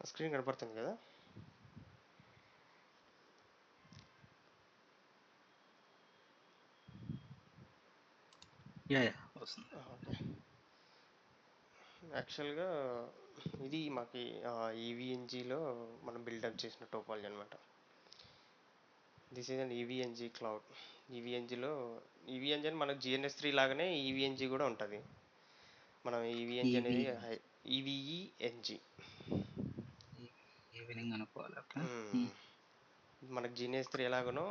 Screen కనపడుతుంది కదా? Yeah వస్తుంది. ఓకే. యాక్చువల్గా ఇది మాకు ఈవీఎన్జిలో మనం బిల్డప్ చేసిన టోపాలజీ అనమాట. This is an EVNG cloud. ఈవీఎన్జిలో ఈవీఎన్జి అని మనకు జిఎన్ఎస్3 లాగానే ఈవీఎన్జి కూడా ఉంటుంది. మనం ఈవీఎన్జి ఈవి అనేది ఈవీఈఎన్జి. ఈవినింగ్ అనుకోవాలి. ఓకే. మనకు జిఎన్ఎస్3 ఎలాగనో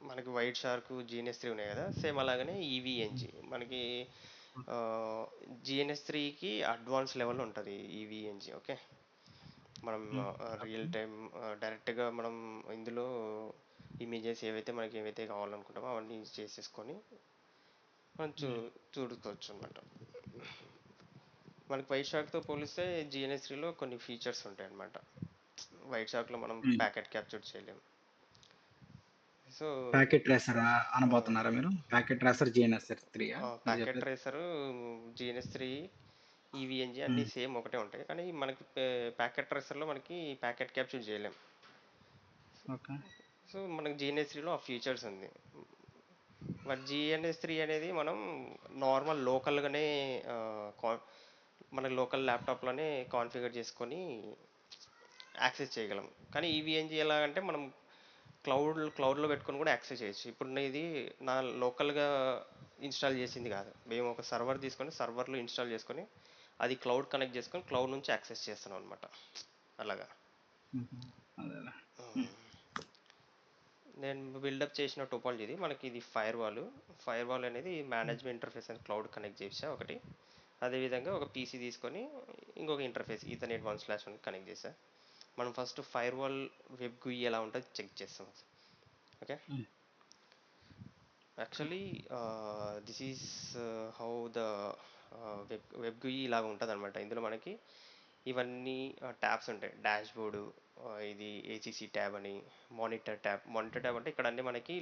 మనకి వైట్ షార్క్ జిఎన్ఎస్3 ఉన్నాయి కదా, సేమ్ అలాగనే ఈవీఎన్జి మనకి జిఎన్ఎస్3కి అడ్వాన్స్ లెవెల్ ఉంటుంది ఈవీఎన్జి. ఓకే. మనం రియల్ టైం డైరెక్ట్గా మనం ఇందులో ఇమేజెస్ ఏవైతే కావాలనుకుంటామో అవన్నీ చేసేసుకొని మనం చూడుకోవచ్చు అనమాట. మనకి వైట్ షార్క్తో పోలిస్తే జిఎన్ఎస్3లో కొన్ని ఫీచర్స్ ఉంటాయి అన్నమాట. వైట్ షార్క్లో మనం ప్యాకెట్ క్యాప్చర్ చేయలేము. సో ప్యాకెట్ ట్రేసర్ అనబోతున్నారా మీరు? ప్యాకెట్ ట్రేసర్ జిఎన్ఎస్3 మీరు ప్యాకెట్ చెప్పేది? ట్రేసర్, జిఎన్ఎస్3, ఈవీఎన్జి అన్నీ సేమ్ ఒకటే ఉంటాయి, కానీ మనకి ప్యాకెట్ ట్రేసర్లో మనకి ప్యాకెట్ క్యాప్చర్ చేయలేం. ఓకే. సో మనకి జిఎన్ఎస్3లో ఆ ఫీచర్స్ ఉంది. బట్ జిఎన్ఎస్3 అనేది మనం నార్మల్ లోకల్గానే మన లోకల్ ల్యాప్టాప్లోనే కాన్ఫిగర్ చేసుకొని యాక్సెస్ చేయగలం. కానీ ఈవీఎన్జి ఎలాగంటే మనం క్లౌడ్లో పెట్టుకొని కూడా యాక్సెస్ చేయొచ్చు. ఇప్పుడు ఇది నా లోకల్గా ఇన్స్టాల్ చేసింది కాదు, మేము ఒక సర్వర్ తీసుకొని సర్వర్లో ఇన్స్టాల్ చేసుకొని అది క్లౌడ్ కనెక్ట్ చేసుకొని క్లౌడ్ నుంచి యాక్సెస్ చేస్తున్నాం అనమాట. అలాగా అదేలే. నేను బిల్డప్ చేసిన టోపాలజీ ఇది. మనకి ఇది ఫైర్ వాల్ అనేది మేనేజ్మెంట్ ఇంటర్ఫేస్ అని క్లౌడ్ కనెక్ట్ చేసా ఒకటి. అదేవిధంగా ఒక పీసీ తీసుకొని ఇంకొక ఇంటర్ఫేస్ ఈథర్నెట్ 1/1 కనెక్ట్ చేసా. మనం first fire wall web GUI ఎలా ఉంటుంది చెక్ చేస్తాం. Okay. Actually this is how the web GUI ఇలాగ ఉంటుంది అనమాట. ఇందులో మనకి ఇవన్నీ ట్యాబ్స్ ఉంటాయి. డాష్ బోర్డు, ఇది ఏసీసీ ట్యాబ్ అని, మానిటర్ ట్యాబ్ అంటే ఇక్కడ అన్ని మనకి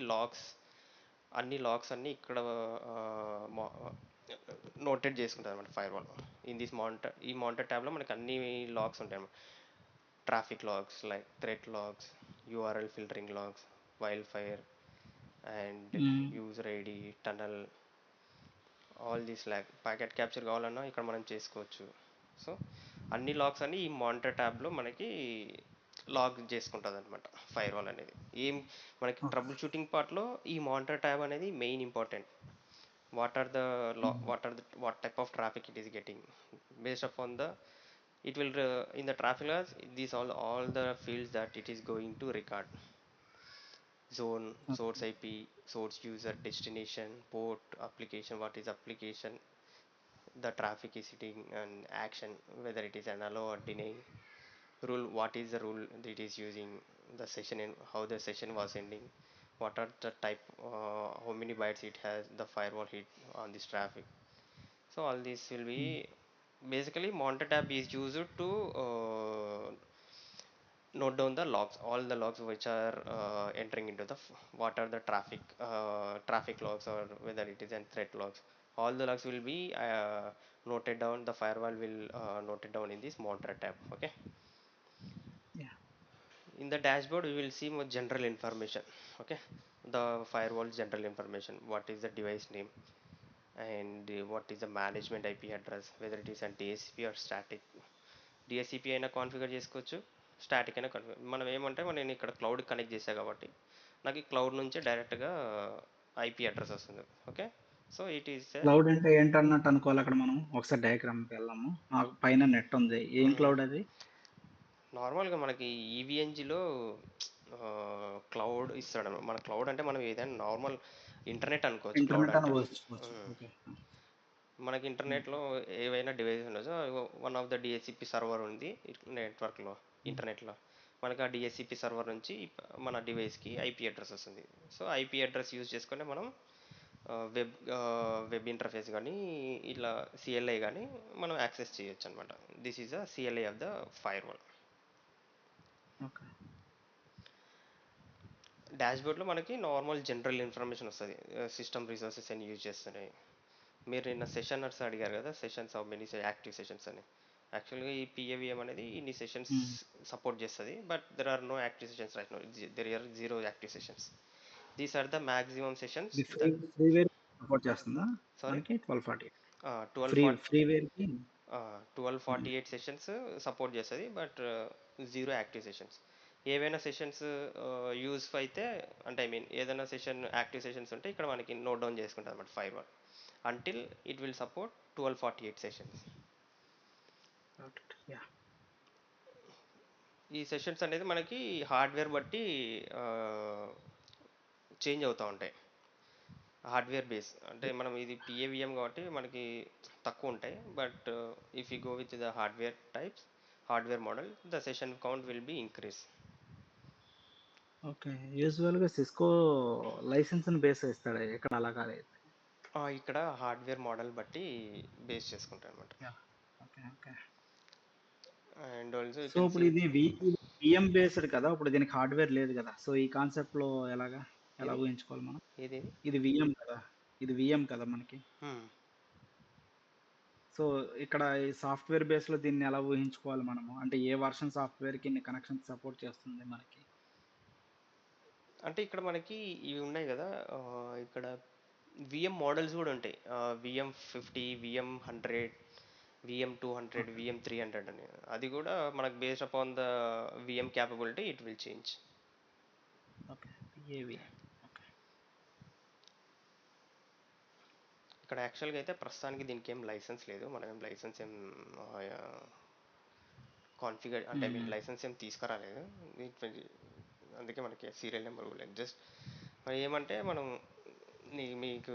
అన్ని లాగ్స్ అన్నీ ఇక్కడ నోటెడ్ చేసుకుంటుంది అనమాట ఫైర్ వాల్. ఈ మానిటర్ ట్యాబ్లో మనకి అన్ని లాగ్స్ ఉంటాయి అన్నమాట. Traffic logs, like threat logs, URL filtering logs, wild fire and user ID, tunnel, all these log. Packet capture కావాలన్నా ఇక్కడ మనం చేసుకోవచ్చు. సో అన్ని లాగ్స్ అన్ని ఈ మానిటర్ ట్యాబ్లో మనకి లాగ్ చేసుకుంటుంది అనమాట ఫైర్ వాల్ అనేది. మనకి ట్రబుల్ షూటింగ్ పార్ట్లో ఈ మానిటర్ ట్యాబ్ అనేది main important. what type of traffic it is getting. Based upon it will in the traffic logs, these all the fields that it is going to record: zone, source IP, source user, destination, port, application, what is application, the traffic is hitting, and action, whether it is an allow or deny, rule, what is the rule that it is using, the session and how the session was ending, what are the type, how many bytes it has, the firewall hit on this traffic. So all this will be basically monitor tab is used to note down the logs, all the logs which are entering into what are the traffic logs, or whether it is an threat logs. All the logs will be noted down. The firewall will note it down in this monitor tab. Okay. In the dashboard we will see more general information. Okay. The firewall general information, what is the device name, and what is the management IP address, whether it is a DSCP or static. DSCP అయినా configure చేసుకోవచ్చు, static అయినా configure. మనం ఏమంటే నేను ఇక్కడ cloud connect చేశాను కాబట్టి నాకు ఈ క్లౌడ్ నుంచి డైరెక్ట్గా ఐపీ అడ్రస్ వస్తుంది. Okay. So it is cloud అంటే ఏంటన్నట్టు అనుకోవాలి. అక్కడ మనం ఒకసారి డయాగ్రామ్కి వెళ్దాము. పైన నెట్ ఉంది, ఏం క్లౌడ్ అది? నార్మల్గా మనకి ఈవీఎన్జిలో క్లౌడ్ ఇస్తాడు. మన క్లౌడ్ అంటే మనం ఏదైనా నార్మల్ ఇంటర్నెట్ అనుకోవచ్చు క్లౌడ్ ఇంటర్నెట్ అంటే. అనుకోవచ్చు. ఓకే. మనకి ఇంటర్నెట్లో ఏవైనా డివైస్ ఉండొచ్చు. One of the DSCP server ఉంది నెట్వర్క్లో, ఇంటర్నెట్లో. మనకి ఆ డిఎస్సిపి సర్వర్ నుంచి మన డివైస్కి ఐపీ అడ్రస్ వస్తుంది. సో ఐపీ అడ్రస్ యూజ్ చేసుకొని మనం వెబ్ ఇంటర్ఫేస్ కానీ ఇట్లా సిఎల్ఐ కానీ మనం యాక్సెస్ చేయొచ్చు అనమాట. This is the CLI of the firewall. డాష్బోర్డ్లో మనకి నార్మల్ జనరల్ ఇన్ఫర్మేషన్ వస్తుంది. సిస్టమ్ రిసోర్సెస్ అని యూజ్ చేస్తున్నాయి. మీరు నిన్న సెషనర్స్ అడిగారు కదా, sessions of many active sessions అని. యాక్చువల్గా ఈ పిఏవిఎం అనేది ఇన్ని సెషన్స్ సపోర్ట్ చేస్తుంది, but there are no active sessions right no. There are zero active sessions. These are the maximum sessions ఇది ఫ్రీ దట్. ఫ్రీవేర్ సపోర్ట్ చేస్తుందా సారీ. మనకి 1240? Twelve free forty ఫ్రీవేర్కి 1248 sessions support చేస్తుంది, but zero active sessions. ఏవైనా sessions use అయితే, అంటే I mean ఏదైనా session active sessions ఉంటే ఇక్కడ మనకి నోట్ డౌన్ చేసుకుంటుంది అనమాట fire one, until it will support 1248 sessions. Yeah. ఈ సెషన్స్ అనేది మనకి హార్డ్వేర్ బట్టి చేంజ్ అవుతూ ఉంటాయి. హార్డ్వేర్ బేస్ అంటే మనం ఇది పిఏవిఎం కాబట్టి మనకి తక్కువ ఉంటాయి, but if you go with the hardware types, hardware model, the session count will be increase. Okay. యూజువల్‌గా సిస్కో లైసెన్స్‌ని బేస్ చేస్తాడా? ఇక్కడ అలా కాదైతే. ఇక్కడ హార్డ్వేర్ మోడల్ బట్టి బేస్ చేసుకుంటారు అనమాట. Yeah! Okay. Okay. And also you so, can see. ఇప్పుడు ఇది VM బేస్డ్ కదా! ఇప్పుడు దీనికి హార్డ్‌వేర్ లేదు కదా! సో, ఈ కాన్సెప్ట్‌లో ఎలాగా? ఎలా ఇది ఊహించుకోవాలి మనం? ఇది ఇది VM కదా! ఇది VM కదా మనకి. సో, ఇక్కడ ఈ సాఫ్ట్‌వేర్ బేస్‌లో దీన్ని ఎలా ఊహించుకోవాలి మనము? అంటే ఏ వర్షన్ సాఫ్ట్‌వేర్‌కి ఇన్ని కనెక్షన్స్ సపోర్ట్ చేస్తుంది మనకి? అంటే ఇక్కడ మనకి ఇవి ఉన్నాయి కదా, ఇక్కడ విఎం మోడల్స్ కూడా ఉంటాయి. VM 50, VM 100, VM 200, okay. VM 300 అని. అది కూడా మనకు based upon the VM capability it will change. Okay. PAV. Okay. ఇక్కడ యాక్చువల్గా అయితే ప్రస్తుతానికి దీనికి ఏం లైసెన్స్ లేదు, మనం ఏం లైసెన్స్ ఏం కాన్ఫిగర్ అంటే ఐ మీన్ హ్మ్. లైసెన్స్ ఏం తీసుకురాలేదు. అందుకే మనకి సీరియల్ నెంబర్ లేదు. జస్ట్ మరి ఏమంటే మనం మీకు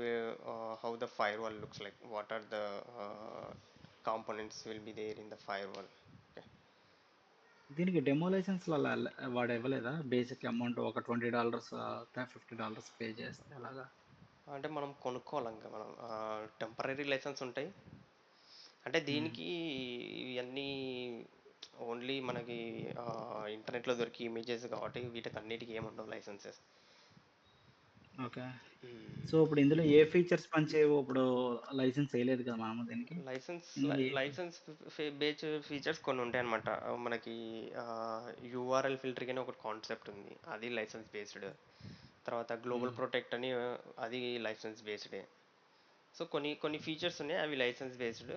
how the firewall looks like, what are the components will be there in the firewall. Okay. దీనికి డెమో లైసెన్స్‌లు అలా వాడు ఇవ్వలేదా? బేసిక్ అమౌంట్ ఒక $20 $50 పే చేస్తే అలాగా? అంటే మనం కొనుక్కోవాలి ఇంకా, మనం టెంపరీ లైసెన్స్ ఉంటాయి. అంటే హ్మ్. దీనికి ఇవన్నీ ఓన్లీ మనకి ఇంటర్నెట్లో దొరికి ఇమేజెస్ కాబట్టి వీటికి అన్నిటికీ ఏముండవు లైసెన్సెస్. ఓకే. సో, ఇప్పుడు ఇందులో ఏ ఫీచర్స్ పనిచేయవు? ఇప్పుడు లైసెన్స్ ఎయలేదు కదా మనము దీనికి. లైసెన్స్ ఇందులో ఏ లైసెన్స్ బేస్డ్ ఫీచర్స్ కొన్ని ఉంటాయి అనమాట. మనకి యూఆర్ఎల్ ఫిల్టరింగ్ అని ఒక కాన్సెప్ట్ ఉంది, అది లైసెన్స్ బేస్డ్. తర్వాత గ్లోబల్ హ్మ్. ప్రొటెక్ట్ అని అది లైసెన్స్ బేస్డే. సో కొన్ని కొన్ని ఫీచర్స్ ఉన్నాయి, అవి లైసెన్స్ బేస్డ్.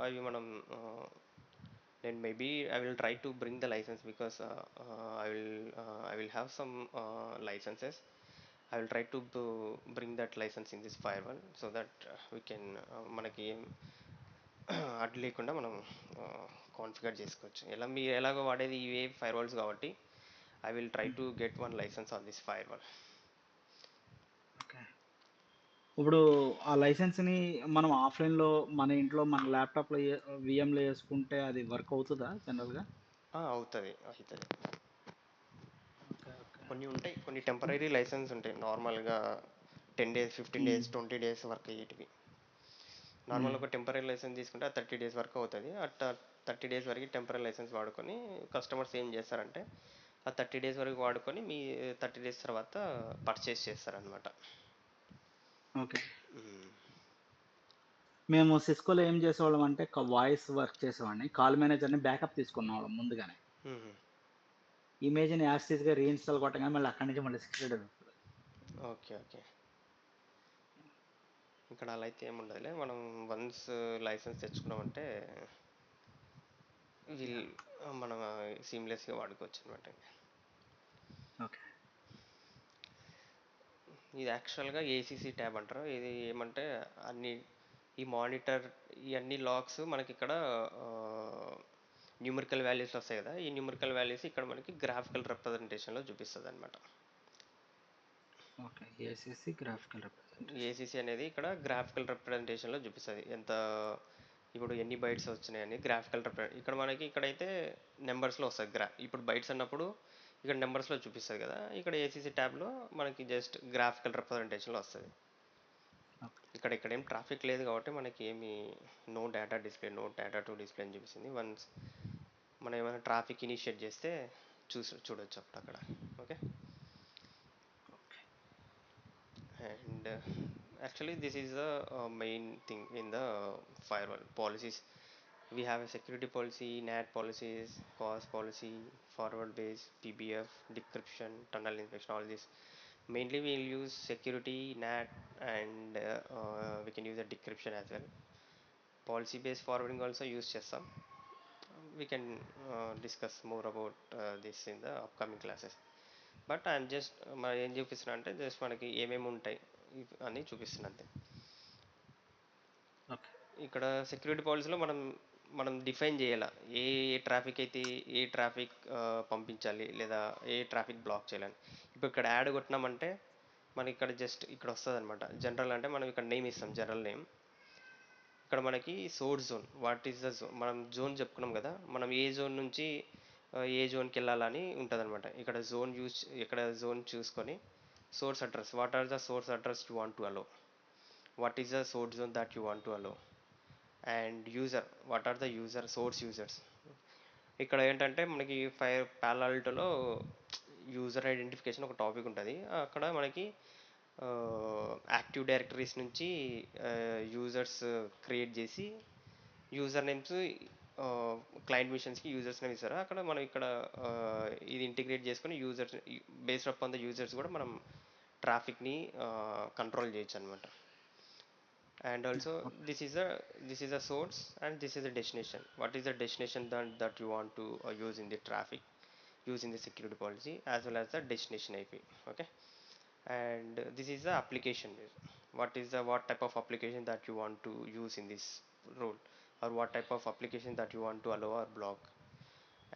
అవి మనం నేను maybe I will try to bring the license because I will have some licenses. I will try to bring that license in this firewall so that we can మనకి ఏం అడ్డు లేకుండా మనం కాన్ఫిగర్ చేసుకోవచ్చు. ఎలా మీరు ఎలాగో వాడేది ఇవే ఫైర్వాల్స్ కాబట్టి I will try to hmm. Get one license on this firewall. Okay. ఇప్పుడు ఆ లైసెన్స్‌ని మనం ఆఫ్‌లైన్‌లో మన ఇంట్లో మన ల్యాప్‌టాప్‌లో వీఎంలో యేసుకుంటే అది వర్క్ అవుతదా జనరల్‌గా? అవుతుంది అవుతుంది. ఓకే. ఓకే. కొన్ని ఉంటాయి, కొన్ని టెంపరీ లైసెన్స్ ఉంటాయి నార్మల్గా 10 days, 15 days, హ్మ్. 20 days వర్క్ అయ్యేటివి. నార్మల్ హ్మ్. ఒక టెంపరీ లైసెన్స్ తీసుకుంటే ఆ 30 days వరకు అవుతుంది. అట్లా 30 days వరకు టెంపరీ లైసెన్స్ వాడుకొని కస్టమర్స్ ఏం చేస్తారంటే ఆ 30 days వరకు వాడుకొని మీ 30 days తర్వాత పర్చేస్ చేస్తారనమాట. ఓకే. మేము సిస్కోలో ఏం చేసేవాళ్ళమంటే వాయిస్ వర్క్ చేసేవాడిని. కాల్ మేనేజర్‌ని బ్యాకప్ తీసుకునేవాళ్ళం ముందుగానే. ఇమేజ్‌ని యాజ్ టీజ్‌గా రీఇన్‌స్టాల్ కొట్టగానే మళ్ళీ అక్కడి నుంచి మళ్ళీ 60 డేస్ వస్తది. Okay okay. ఇక్కడ అలా అయితే ఏముండదులే, మనం వన్స్ లైసెన్స్ తెచ్చుకున్నామంటే వీల్ యాహ్! మనం సీమ్లెస్గా వాడుకోవచ్చు అనమాట. ఓకే. ఇది యాక్చువల్గా ఏసీసీ ట్యాబ్ అంటారు. ఇది ఏమంటే అన్ని ఈ మానిటర్ ఈ అన్ని లాగ్స్ మనకి ఇక్కడ న్యూమరికల్ వాల్యూస్ వస్తాయి కదా, ఈ న్యూమరికల్ వాల్యూస్ ఇక్కడ మనకి గ్రాఫికల్ రిప్రజెంటేషన్లో చూపిస్తుంది అనమాట. Okay. ACC graphical representation. ACC అనేది ఇక్కడ గ్రాఫికల్ రిప్రజెంటేషన్లో చూపిస్తుంది, ఎంత ఇప్పుడు ఎన్ని బైట్స్ వచ్చినాయని గ్రాఫికల్ ఇక్కడ మనకి ఇక్కడైతే నెంబర్స్లో వస్తుంది. ఇప్పుడు బైట్స్ అన్నప్పుడు ఇక్కడ నెంబర్స్లో చూపిస్తుంది కదా, ఇక్కడ ఏసీసీ ట్యాబ్లో మనకి జస్ట్ గ్రాఫికల్ రిప్రజెంటేషన్లో వస్తుంది. ఓకే. ఇక్కడ ఏం ట్రాఫిక్ లేదు కాబట్టి మనకి ఏమి నో డేటా టు డిస్ప్లే అని చూపిస్తుంది. వన్స్ మనం ఏమైనా ట్రాఫిక్ ఇనిషియేట్ చేస్తే చూడొచ్చు అప్పుడు అక్కడ. Okay. Okay. And actually this is the main thing in the firewall policies. We have a security policy, NAT policies, cause policy, forward base, PBF, decryption, tunnel inspection, all this. Mainly we'll use security, NAT, and we can use a decryption as well. Policy based forwarding also use చేస్తాం. We can discuss more about this in the upcoming classes. But I'm just మన ఏం చూపిస్తున్నా అంటే just మనకి ఏమేమి ఉంటాయి అని చూపిస్తున్నా అంతే. ఓకే. ఇక్కడ సెక్యూరిటీ పాలసీలో మనం మనం డిఫైన్ చేయాల ఏ ఏ ట్రాఫిక్ అయితే ఏ ట్రాఫిక్ పంపించాలి లేదా ఏ ట్రాఫిక్ బ్లాక్ చేయాలని. ఇప్పుడు ఇక్కడ యాడ్ కొట్టినామంటే మనకి ఇక్కడ జస్ట్ ఇక్కడ వస్తుంది అనమాట. జనరల్ అంటే మనం ఇక్కడ నేమ్ ఇస్తాం, జనరల్ నేమ్. ఇక్కడ మనకి source zone, what is the zone, మనం జోన్ చెప్పుకున్నాం కదా, మనం ఏ జోన్ నుంచి ఏ జోన్కి వెళ్ళాలని ఉంటుంది అనమాట. ఇక్కడ జోన్ ఇక్కడ జోన్ చూసుకొని source address, what are the source address you want to allow, what is the source zone that you want to allow, and user, what are the user source users. ఇక్కడ ఏంటంటే మనకి పాలాల్టోలో user identification ఒక topic ఉంటుంది. అక్కడ మనకి active directories నుంచి users create చేసి యూజర్ నేమ్స్ క్లయింట్ మిషన్స్కి యూజర్స్ నేమ్ ఇస్తారు. అక్కడ మనం ఇక్కడ ఇది ఇంటిగ్రేట్ చేసుకొని users based up on the users కూడా మనం ట్రాఫిక్ని కంట్రోల్ చేయొచ్చు అనమాట. And also okay. this is a source and this is a destination. What is the destination that you want to use in the traffic using the security policy, as well as the destination IP. Okay. And this is the application. What type of application that you want to use in this role, or what type of application that you want to allow or block.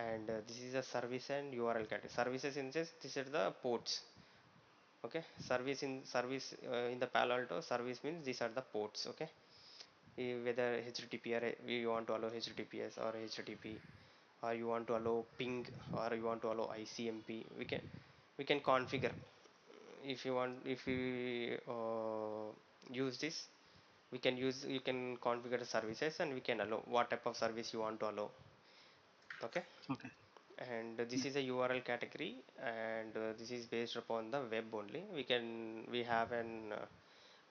And this is a service and URL category. Services in this, these are the ports. Okay, in the Palo Alto, service means these are the ports. Okay, whether HTTP, or you want to allow HTTPS or HTTP, or you want to allow ping, or you want to allow ICMP. We can configure. If you want, if we use this, you can configure the services, and we can allow what type of service you want to allow. Okay. Okay. And this is a URL category, and this is based upon the web only. We have an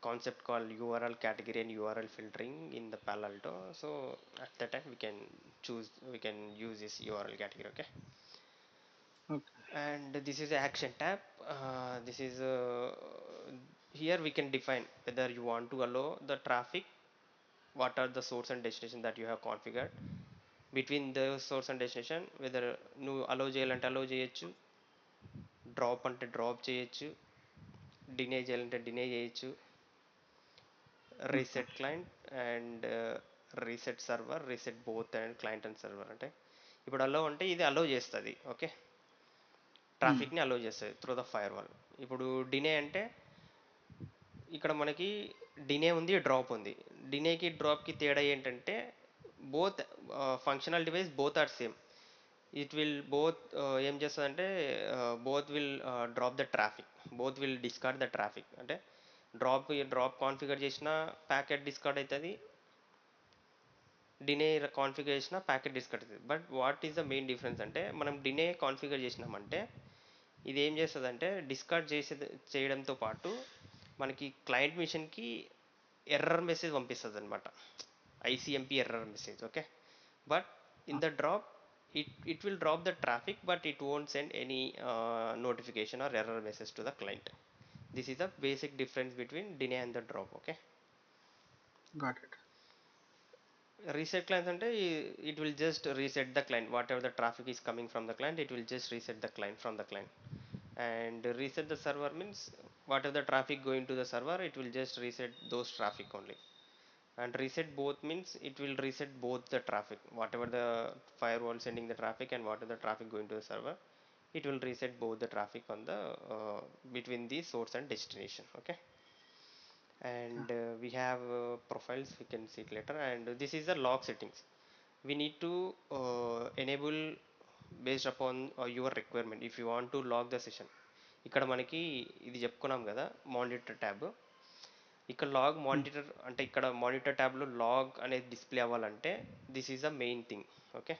concept called URL category and URL filtering in the Palo Alto. So at that time we can use this URL category. Okay. Okay. And this is the action tab. This is here we can define whether you want to allow the traffic, what are the source and destination that you have configured. Between the source and destination, whether నువ్వు అలో చేయాలంటే అలో చేయొచ్చు, drop అంటే drop చేయొచ్చు, డినే చేయాలంటే డినే చేయొచ్చు, okay. Reset client and reset server, reset both and client and server. అంటే ఇప్పుడు అలో అంటే ఇది అలో చేస్తుంది. ఓకే, ట్రాఫిక్ని అలో చేస్తుంది త్రూ ద ఫైర్ వాల్. ఇప్పుడు డినే అంటే ఇక్కడ మనకి డినే ఉంది, డ్రాప్ ఉంది. డినేకి డ్రాప్కి తేడా ఏంటంటే both functional device both are same. It will both ఏం చేస్తుందంటే both will drop the traffic, both will discard the traffic. అంటే డ్రాప్ కాన్ఫిగర్ చేసిన ప్యాకెట్ డిస్కార్డ్ అవుతుంది, డినే కాన్ఫిగర్ చేసిన ప్యాకెట్ డిస్కార్డ్ అవుతుంది. But what is the main difference అంటే మనం డినే configure చేసినామంటే ఇది ఏం చేస్తుందంటే డిస్కార్డ్ చేయడంతో పాటు మనకి క్లయింట్ మిషన్కి ఎర్రర్ మెసేజ్ పంపిస్తుంది అనమాట, ICMP error message. Okay, but in the drop it will drop the traffic, but it won't send any notification or error message to the client. This is the basic difference between deny and the drop. Okay. Got it. Reset clients ante it will just reset the client, whatever the traffic is coming from the client, it will just reset the client from the client. And reset the server means whatever the traffic going to the server, it will just reset those traffic only. And reset both means it will reset both the traffic, whatever the firewall sending the traffic and whatever the traffic going to the server, it will reset both the traffic on the between the source and destination. Okay. And we have profiles, we can see it later. And this is the log settings. We need to enable based upon your requirement. If you want to log the session, ఇక్కడ మనకి ఇది చెప్పుకున్నాం కదా monitor tab. ఇక్కడ log monitor అంటే ఇక్కడ monitor ట్యాబ్లో log అనేది డిస్ప్లే అవ్వాలంటే this is the main thing. Okay,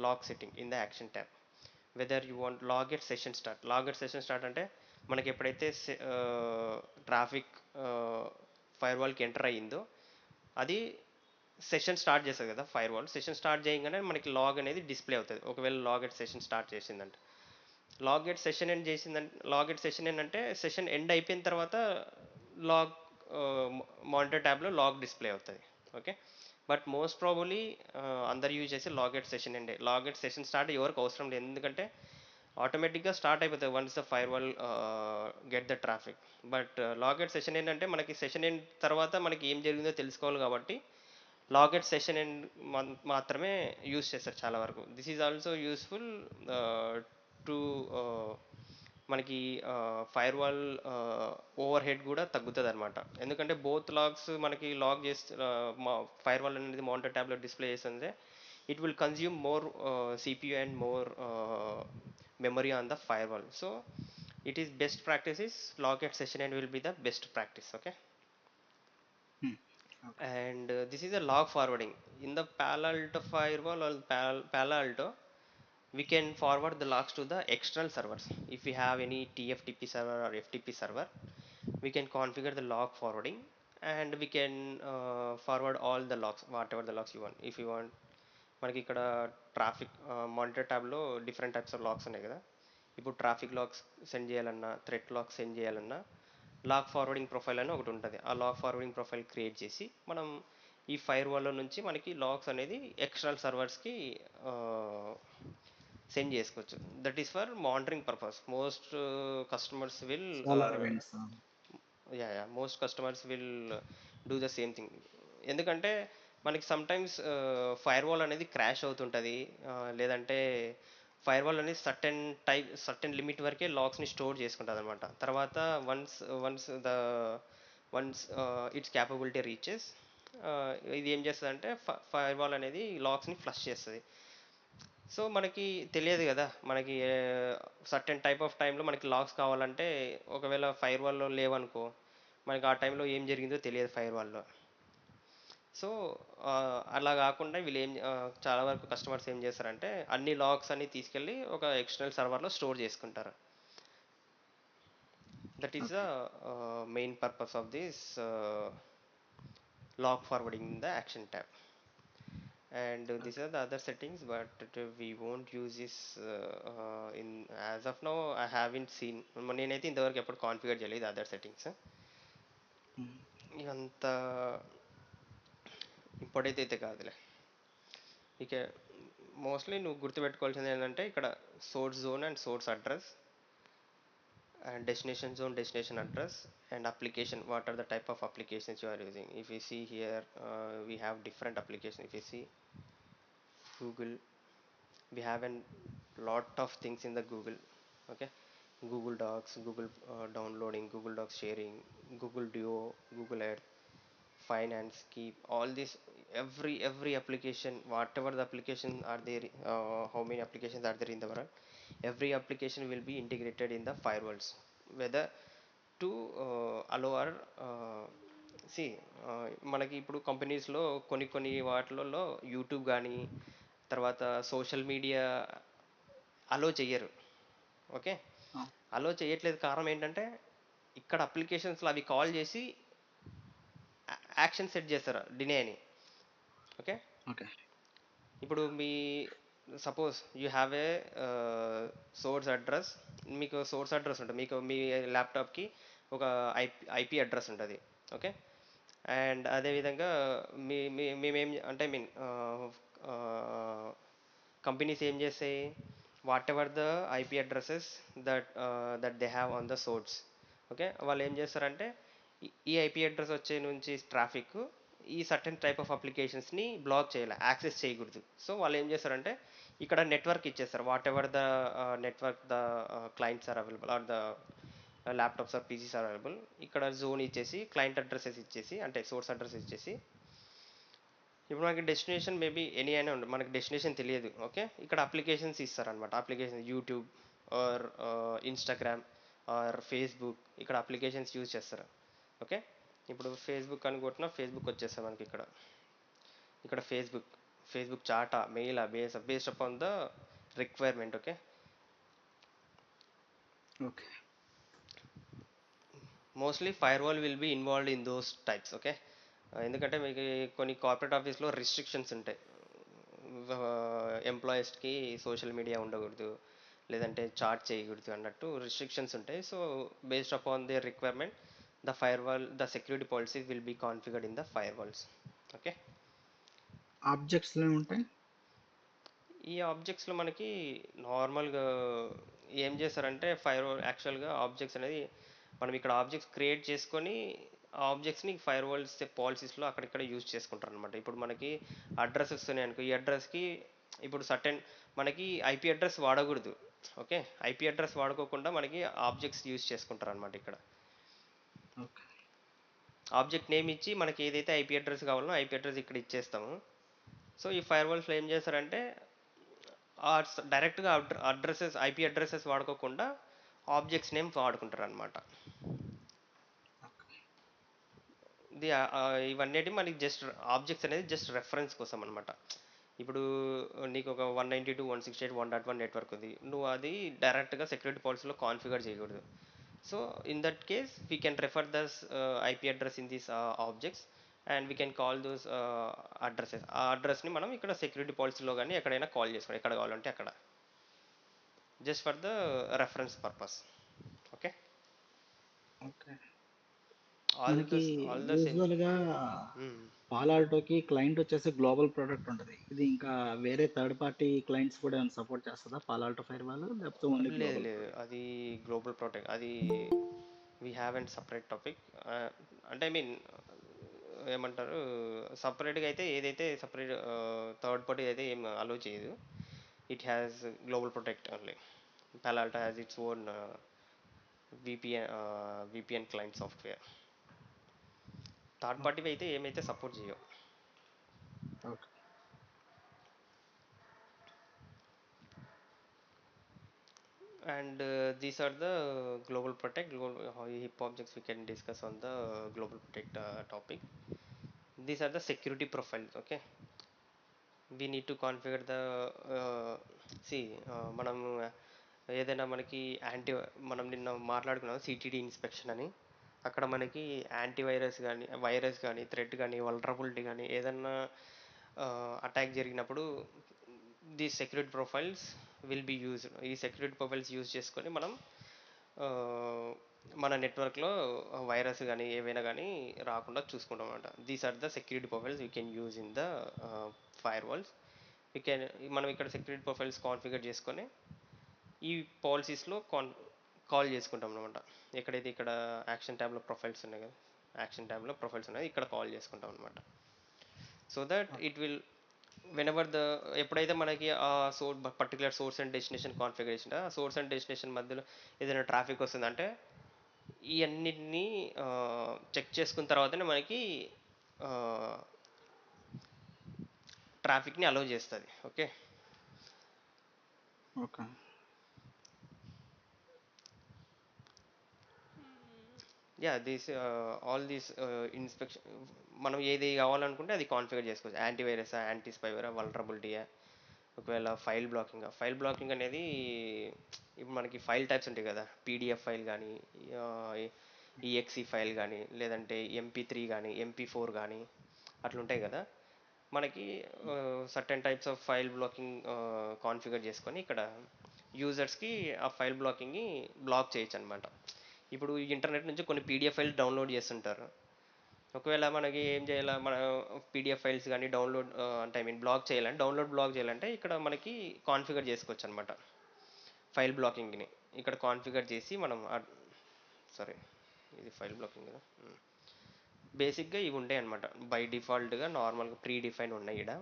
log setting in the action tab. Whether you want log at session start. Log at session start అంటే మనకి ఎప్పుడైతే ట్రాఫిక్ ఫైర్ వాల్కి ఎంటర్ అయ్యిందో అది సెషన్ స్టార్ట్ చేస్తుంది కదా ఫైర్ వాల్. సెషన్ స్టార్ట్ చేయగానే మనకి లాగ్ అనేది డిస్ప్లే అవుతుంది. ఒకవేళ లాగ్ ఎట్ సెషన్ స్టార్ట్ చేసిందంటే, లాగ్ ఎట్ సెషన్ ఎండ్ చేసిందంటే, లాగ్ ఎట్ సెషన్ ఏంటంటే సెషన్ ఎండ్ అయిపోయిన తర్వాత లాగ్ మానిటర్ ట్యాబ్లో లాగ్ డిస్ప్లే అవుతుంది. ఓకే. బట్ మోస్ట్ ప్రాబబ్లీ అందరు యూజ్ చేసి లాగ్ ఎట్ సెషన్ ఎండే. లాగ్ ఎట్ సెషన్ స్టార్ట్ ఎవరికి అవసరం లేదు, ఎందుకంటే ఆటోమేటిక్గా స్టార్ట్ అయిపోతుంది once the firewall get the traffic. But log at session ఏంటంటే మనకి సెషన్ ఎండ్ తర్వాత మనకి ఏం జరిగిందో తెలుసుకోవాలి కాబట్టి లాగెట్ సెషన్ అండ్ మాత్రమే యూస్ చేస్తారు చాలా వరకు. This is also useful to మనకి ఫైర్ వాల్ ఓవర్ హెడ్ కూడా తగ్గుతుంది అనమాట. ఎందుకంటే బోత్ లాగ్స్ మనకి లాగ్ చేస్తే ఫైర్ వాల్ అనేది మానిటర్ ట్యాబ్లో డిస్ప్లే చేస్తుంది, it will consume more CPU and more memory on the firewall. So it is best practice is log at session end will be the best practice. Okay. Okay. And this is a log forwarding in the Palo Alto firewall or Palo Alto. We can forward the logs to the external servers. If we have any TFTP server or FTP server, we can configure the log forwarding, and we can forward all the logs, whatever the logs you want. If you want, మనకి ఇక్కడ traffic monitor ట్యాబ్లో different types of logs ఉన్నాయి కదా. ఇప్పుడు traffic logs send చేయాలన్నా, threat logs send చేయాలన్నా log forwarding profile అని ఒకటి ఉంటుంది. ఆ లాగ్ ఫార్వర్డింగ్ ప్రొఫైల్ క్రియేట్ చేసి మనం ఈ ఫైర్ వాల్లో నుంచి మనకి లాగ్స్ అనేది ఎక్స్టర్నల్ సర్వర్స్కి సెండ్ చేసుకోవచ్చు. That is for monitoring purpose. Most customers will solar events. Most customers will do the same thing. ఎందుకంటే మనకి సమ్ టైమ్స్ ఫైర్ వాల్ అనేది క్రాష్ అవుతుంటుంది, లేదంటే ఫైర్ వాల్ అనేది సర్టెన్ లిమిట్ వరకే లాగ్స్ని స్టోర్ చేసుకుంటుంది అనమాట. తర్వాత once once the ones it's capability reaches, ఇది ఏం చేస్తుంది అంటే ఫైర్ వాల్ అనేది లాగ్స్ని ఫ్లష్ చేస్తుంది. సో మనకి తెలియదు కదా, మనకి సర్టెన్ టైప్ ఆఫ్ టైంలో మనకి లాగ్స్ కావాలంటే, ఒకవేళ ఫైర్ వాల్లో లేవనుకో, మనకి ఆ టైంలో ఏం జరిగిందో తెలియదు ఫైర్ వాల్లో. సో అలా కాకుండా వీళ్ళు చాలా వరకు కస్టమర్స్ ఏం చేస్తారంటే అన్ని లాగ్స్ అన్ని తీసుకెళ్ళి ఒక ఎక్స్టర్నల్ సర్వర్లో స్టోర్ చేసుకుంటారు. That is the okay. Main purpose of this log forwarding in the action tab. And these okay. are the other settings, but we won't use this in as of now. I haven't seen, నేనైతే ఇంతవరకు ఎప్పుడు configure చేయలేదు other settings. ఇవంత important అయితే కాదులే. ఇక mostly నువ్వు గుర్తుపెట్టుకోవాల్సింది ఏంటంటే ఇక్కడ source zone and source address, and destination zone, destination address, and application, what are the type of applications you are using. If you see here, we have different applications. If you see Google, we have a lot of things in the Google. Okay. Google Docs, Google downloading, Google Docs sharing, Google Duo, Google Earth, finance, keep all this, every application, whatever the application are there, how many applications are there in the world, every application will be integrated in the firewalls, whether to allow our see మనకి ఇప్పుడు కంపెనీస్లో కొన్ని కొన్ని వాటిలలో YouTube కానీ తర్వాత social media అలో చెయ్యరు. Okay. అలో చేయట్లేదు కారణం ఏంటంటే ఇక్కడ అప్లికేషన్స్లో అవి కాల్ చేసి యాక్షన్ సెట్ చేస్తారు డినే అని. ఓకే. ఓకే. ఇప్పుడు మీ suppose you have a source address, మీకు సోర్స్ అడ్రస్ ఉంటుంది, మీకు మీ ల్యాప్టాప్కి ఒక ఐపీ అడ్రస్ ఉంటుంది. ఓకే. అండ్ అదేవిధంగా మేమేం అంటే మీన్ కంపెనీస్ ఏం చేస్తాయి, whatever the IP addresses that they have on the source. Okay. వాళ్ళు ఏం చేస్తారంటే ఈ ఐపీ అడ్రస్ వచ్చే నుంచి ట్రాఫిక్ ఈ సర్టెన్ టైప్ ఆఫ్ అప్లికేషన్స్ని బ్లాక్ చేయాలి, యాక్సెస్ చేయకూడదు. సో వాళ్ళు ఏం చేస్తారంటే ఇక్కడ నెట్వర్క్ ఇచ్చేస్తారు, whatever the network the clients are available or the laptops or PCs are available. ఇక్కడ జోన్ ఇచ్చేసి క్లయింట్ అడ్రసెస్ ఇచ్చేసి, అంటే సోర్స్ అడ్రస్ ఇచ్చేసి, ఇప్పుడు మనకి డెస్టినేషన్ మేబీ ఎనీ అయినా ఉంటుంది, మనకి డెస్టినేషన్ తెలియదు. ఓకే. ఇక్కడ అప్లికేషన్స్ ఇస్తారనమాట, application YouTube or Instagram or Facebook, ఇక్కడ అప్లికేషన్స్ యూజ్ చేస్తారు. ఓకే. ఇప్పుడు ఫేస్బుక్ అని కొట్టినా ఫేస్బుక్ వచ్చేస్తుంది మనకి ఇక్కడ. ఇక్కడ ఫేస్బుక్ చాటా mail based upon the requirement. Okay. Okay. Mostly firewall will be involved in those types. Okay. ఎందుకంటే మీకు కొన్ని కార్పొరేట్ ఆఫీస్లో రిస్ట్రిక్షన్స్ ఉంటాయి. ఎంప్లాయీస్కి సోషల్ మీడియా ఉండకూడదు, లేదంటే చాట్ చేయకూడదు అన్నట్టు రిస్ట్రిక్షన్స్ ఉంటాయి. So based upon their requirement, the security policy will be configured in the firewalls. Okay. ఆబ్జెక్ట్స్‌లో ఉంటాయి. ఈ ఆబ్జెక్ట్స్లో మనకి నార్మల్గా ఏం చేస్తారంటే ఫైర్ యాక్చువల్గా ఆబ్జెక్ట్స్ అనేది మనం ఇక్కడ ఆబ్జెక్ట్స్ క్రియేట్ చేసుకొని ఆ ఆబ్జెక్ట్స్ని ఫైర్ వాల్స్ పాలసీస్లో అక్కడిక్కడ యూజ్ చేసుకుంటారు అనమాట. ఇప్పుడు మనకి అడ్రస్ వస్తున్నాయి అనుకో, ఈ అడ్రస్కి ఇప్పుడు సర్టెన్ మనకి ఐపీ అడ్రస్ వాడకూడదు. ఓకే. ఐపీ అడ్రస్ వాడుకోకుండా మనకి ఆబ్జెక్ట్స్ యూజ్ చేసుకుంటారు అనమాట ఇక్కడ. ఓకే. ఆబ్జెక్ట్ నేమ్ ఇచ్చి మనకి ఏదైతే ఐపీ అడ్రస్ కావాలో ఐపీ అడ్రస్ ఇక్కడ ఇచ్చేస్తాము. సో ఈ ఫైర్ వాల్స్లో ఏం చేస్తారంటే డైరెక్ట్గా అడ్రసెస్ ఐపీ అడ్రసెస్ వాడుకోకుండా ఆబ్జెక్ట్స్ నేమ్ వాడుకుంటారు అనమాట. ఓకే. ఇది ఇవన్నీ మనకి జస్ట్ ఆబ్జెక్ట్స్ అనేది జస్ట్ రెఫరెన్స్ కోసం అనమాట. ఇప్పుడు నీకు ఒక 192.168.1.1 నెట్వర్క్ ఉంది, నువ్వు అది డైరెక్ట్గా సెక్యూరిటీ పాలసీలో కాన్ఫిగర్ చేయకూడదు. So in that case we can refer this IP address in these objects and we can call those addresses. ఆ అడ్రస్ని మనం ఇక్కడ సెక్యూరిటీ పాలసీలో కానీ ఎక్కడైనా కాల్ చేసుకోవాలి, ఎక్కడ కావాలంటే అక్కడ, just for the reference purpose. Okay. Okay. All మనకి దోస్ ఆల్ ద సేమ్. యూజువల్‌గా పాలాల్టోకి క్లయింట్ వచ్చేసి గ్లోబల్ ప్రొడక్ట్ ఉంటది. ఇది ఇంకా వేరే థర్డ్ పార్టీ క్లయింట్స్ కూడా ఏమైనా సపోర్ట్ చేస్తదా పాలాల్టో ఫైర్‌వాల్? లేకపోతే ఓన్లీ లేదు గ్లోబల్ లేదు, ప్రొడక్ట్? అది గ్లోబల్ ప్రొటెక్ట్, అది we have and separate topic. అంటే ఐ మీన్ ఏమంటారు, సపరేట్గా అయితే ఏదైతే సపరేట్ థర్డ్ పార్టీ అయితే ఏం అలో చేయదు. It has global protect only. Palo has its own VPN client software. Third okay. Party అయితే ఏమైతే సపోర్ట్ చేయవు. Okay. And these are the global protect how hip objects we can discuss on the global protect topic. These are the security profiles. Okay. We need to configure the see మనం ఏదైనా మనకి anti, మనం నిన్న మాట్లాడుకున్నాం సిటీడీ inspection అని. అక్కడ మనకి antivirus కానీ వైరస్ కానీ థ్రెట్ కానీ వల్నరబిలిటీ కానీ ఏదన్నా అటాక్ జరిగినప్పుడు the security profiles will be used. ఈ సెక్యూరిటీ ప్రొఫైల్స్ యూజ్ చేసుకొని మనం ఆ, మన నెట్వర్క్లో వైరస్ కానీ ఏవైనా కానీ రాకుండా చూసుకుంటాం అనమాట. These are the security profiles we can use in the firewalls. We can మనం ఇక్కడ సెక్యూరిటీ ప్రొఫైల్స్ కాన్ఫిగర్ చేసుకొని ఈ పాలసీస్లో కాల్ చేసుకుంటాం అనమాట. ఎక్కడైతే ఇక్కడ యాక్షన్ ట్యాబ్లో ప్రొఫైల్స్ ఉన్నాయి కదా, యాక్షన్ ట్యాబ్లో ప్రొఫైల్స్ ఉన్నాయి, ఇక్కడ కాల్ చేసుకుంటాం అనమాట. So that okay. It will whenever the ఎప్పుడైతే మనకి ఆ particular source and destination configuration, ఆ సోర్స్ అండ్ డెస్టినేషన్ మధ్యలో ఏదైనా ట్రాఫిక్ వస్తుందంటే ఈ అన్నిటినీ చెక్ చేసుకున్న తర్వాతనే మనకి ట్రాఫిక్ని అలౌ చేస్తుంది. Okay. Okay. Yeah these all these inspection మనం ఏది కావాలనుకుంటే అది కాన్ఫిగర్ చేసుకోవచ్చు. యాంటీవైరస్, యాంటీ స్పైవేరా, వల్నరబిలిటీయా, ఒకవేళ ఫైల్ బ్లాకింగ్ అనేది ఇప్పుడు మనకి ఫైల్ టైప్స్ ఉంటాయి కదా, పీడిఎఫ్ ఫైల్ కానీ ఈఎక్సి ఫైల్ కానీ లేదంటే ఎంపీ3 కానీ ఎంపీ4 కానీ అట్లుంటాయి కదా. మనకి certain types of file blocking configure చేసుకొని ఇక్కడ యూజర్స్కి ఆ ఫైల్ బ్లాకింగ్ని బ్లాక్ చేయొచ్చు అనమాట. ఇప్పుడు ఇంటర్నెట్ నుంచి కొన్ని పీడిఎఫ్ ఫైల్స్ డౌన్లోడ్ చేస్తుంటారు. ఒకవేళ మనకి ఏం చేయాలా, మన పీడిఎఫ్ ఫైల్స్ కానీ డౌన్లోడ్ అంటే ఐ మీన్ బ్లాక్ చేయాలంటే ఇక్కడ మనకి కాన్ఫిగర్ చేసుకోవచ్చు అనమాట. ఫైల్ బ్లాకింగ్ని ఇక్కడ కాన్ఫిగర్ చేసి మనం సారీ, ఇది ఫైల్ బ్లాకింగ్ కదా. బేసిక్గా ఇవి ఉంటాయి అనమాట. బై డిఫాల్ట్గా నార్మల్గా ప్రీ డిఫైన్ ఉన్నాయి ఇక్కడ.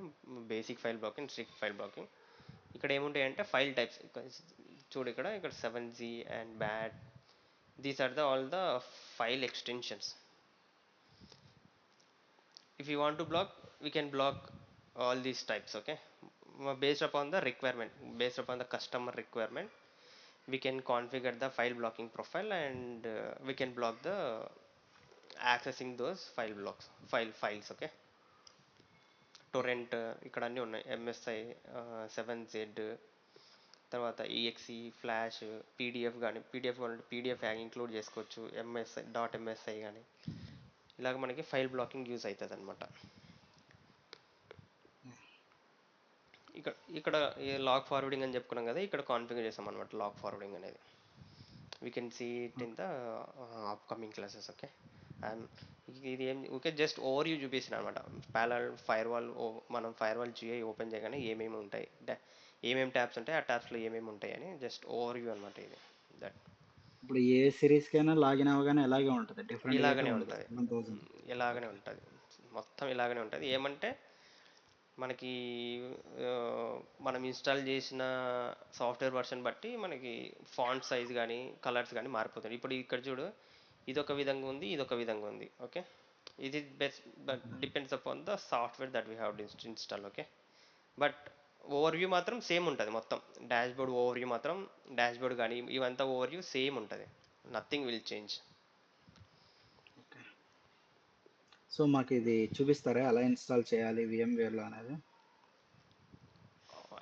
Basic file blocking, strict file blocking. ఇక్కడ ఏముంటాయంటే ఫైల్ టైప్స్ చూడు, ఇక్కడ 7z and bat, these are the all the file extensions. If you want to block, we can block all these types. Okay. Based upon the requirement, based upon the customer requirement, we can configure the file blocking profile and we can block the accessing those files. Okay. Torrent ఇక్కడ అన్నీ ఉన్నాయి, MSI, 7z, తర్వాత exe, flash, PDF కానీ PDF కావాలంటే PDF include చేసుకోవచ్చు, MSI dot MSI కానీ ఇలాగ మనకి ఫైల్ బ్లాకింగ్ యూజ్ అవుతుంది అనమాట. ఇక్కడ ఇక్కడ లాగ్ ఫార్వర్డింగ్ అని చెప్పుకున్నాం కదా, ఇక్కడ కాన్ఫిగర్ చేసాం అనమాట లాగ్ ఫార్వర్డింగ్ అనేది. We can see it in the upcoming classes. Okay, and ఇది ఏం ఓకే జస్ట్ ఓవర్ వ్యూ చూపిస్తున్నాను అనమాట. ప్యారలల్ ఫైర్ వాల్, మనం ఫైర్ వాల్ జిఐ ఓపెన్ చేయగానే ఏమేమి ఉంటాయి, ఏమేమి ట్యాబ్స్ ఉంటాయి, ఆ ట్యాబ్స్లో ఏమేమి ఉంటాయి అని జస్ట్ ఓవర్ వ్యూ అనమాట ఇది. దట్ ఇప్పుడు ఏ సిరీస్కైనా లాగిన్ అవ్వగానే ఎలాగే ఉంటుంది, డిఫరెంట్గా అయితే ఇలాగనే ఉండదు ఉంటుంది, 7000. ఇలాగనే ఓకే. ఉంటుంది, మొత్తం ఇలాగనే ఉంటుంది. ఏమంటే మనకి ఆ, మనం ఇన్స్టాల్ చేసిన సాఫ్ట్వేర్ వర్షన్ బట్టి మనకి ఫాంట్ సైజ్ కానీ కలర్స్ కానీ మారిపోతుంది. ఇప్పుడు ఇక్కడ చూడు, ఇది ఒక విధంగా ఉంది, ఇది ఒక విధంగా ఉంది. ఓకే, ఇది best but depends upon the software that we have install. Okay, but over view మాత్రం సేమ్ ఉంటుంది మొత్తం. డాష్ బోర్డ్ ఓవర్ వ్యూ మాత్రం, డాష్ బోర్డ్ కానీ ఇవంతా ఓవర్ వ్యూ సేమ్ ఉంటుంది, nothing will change. Okay. So మాకు ఇది చూపిస్తారా ఎలా ఇన్స్టాల్ చేయాలి VMwareలో అనేది?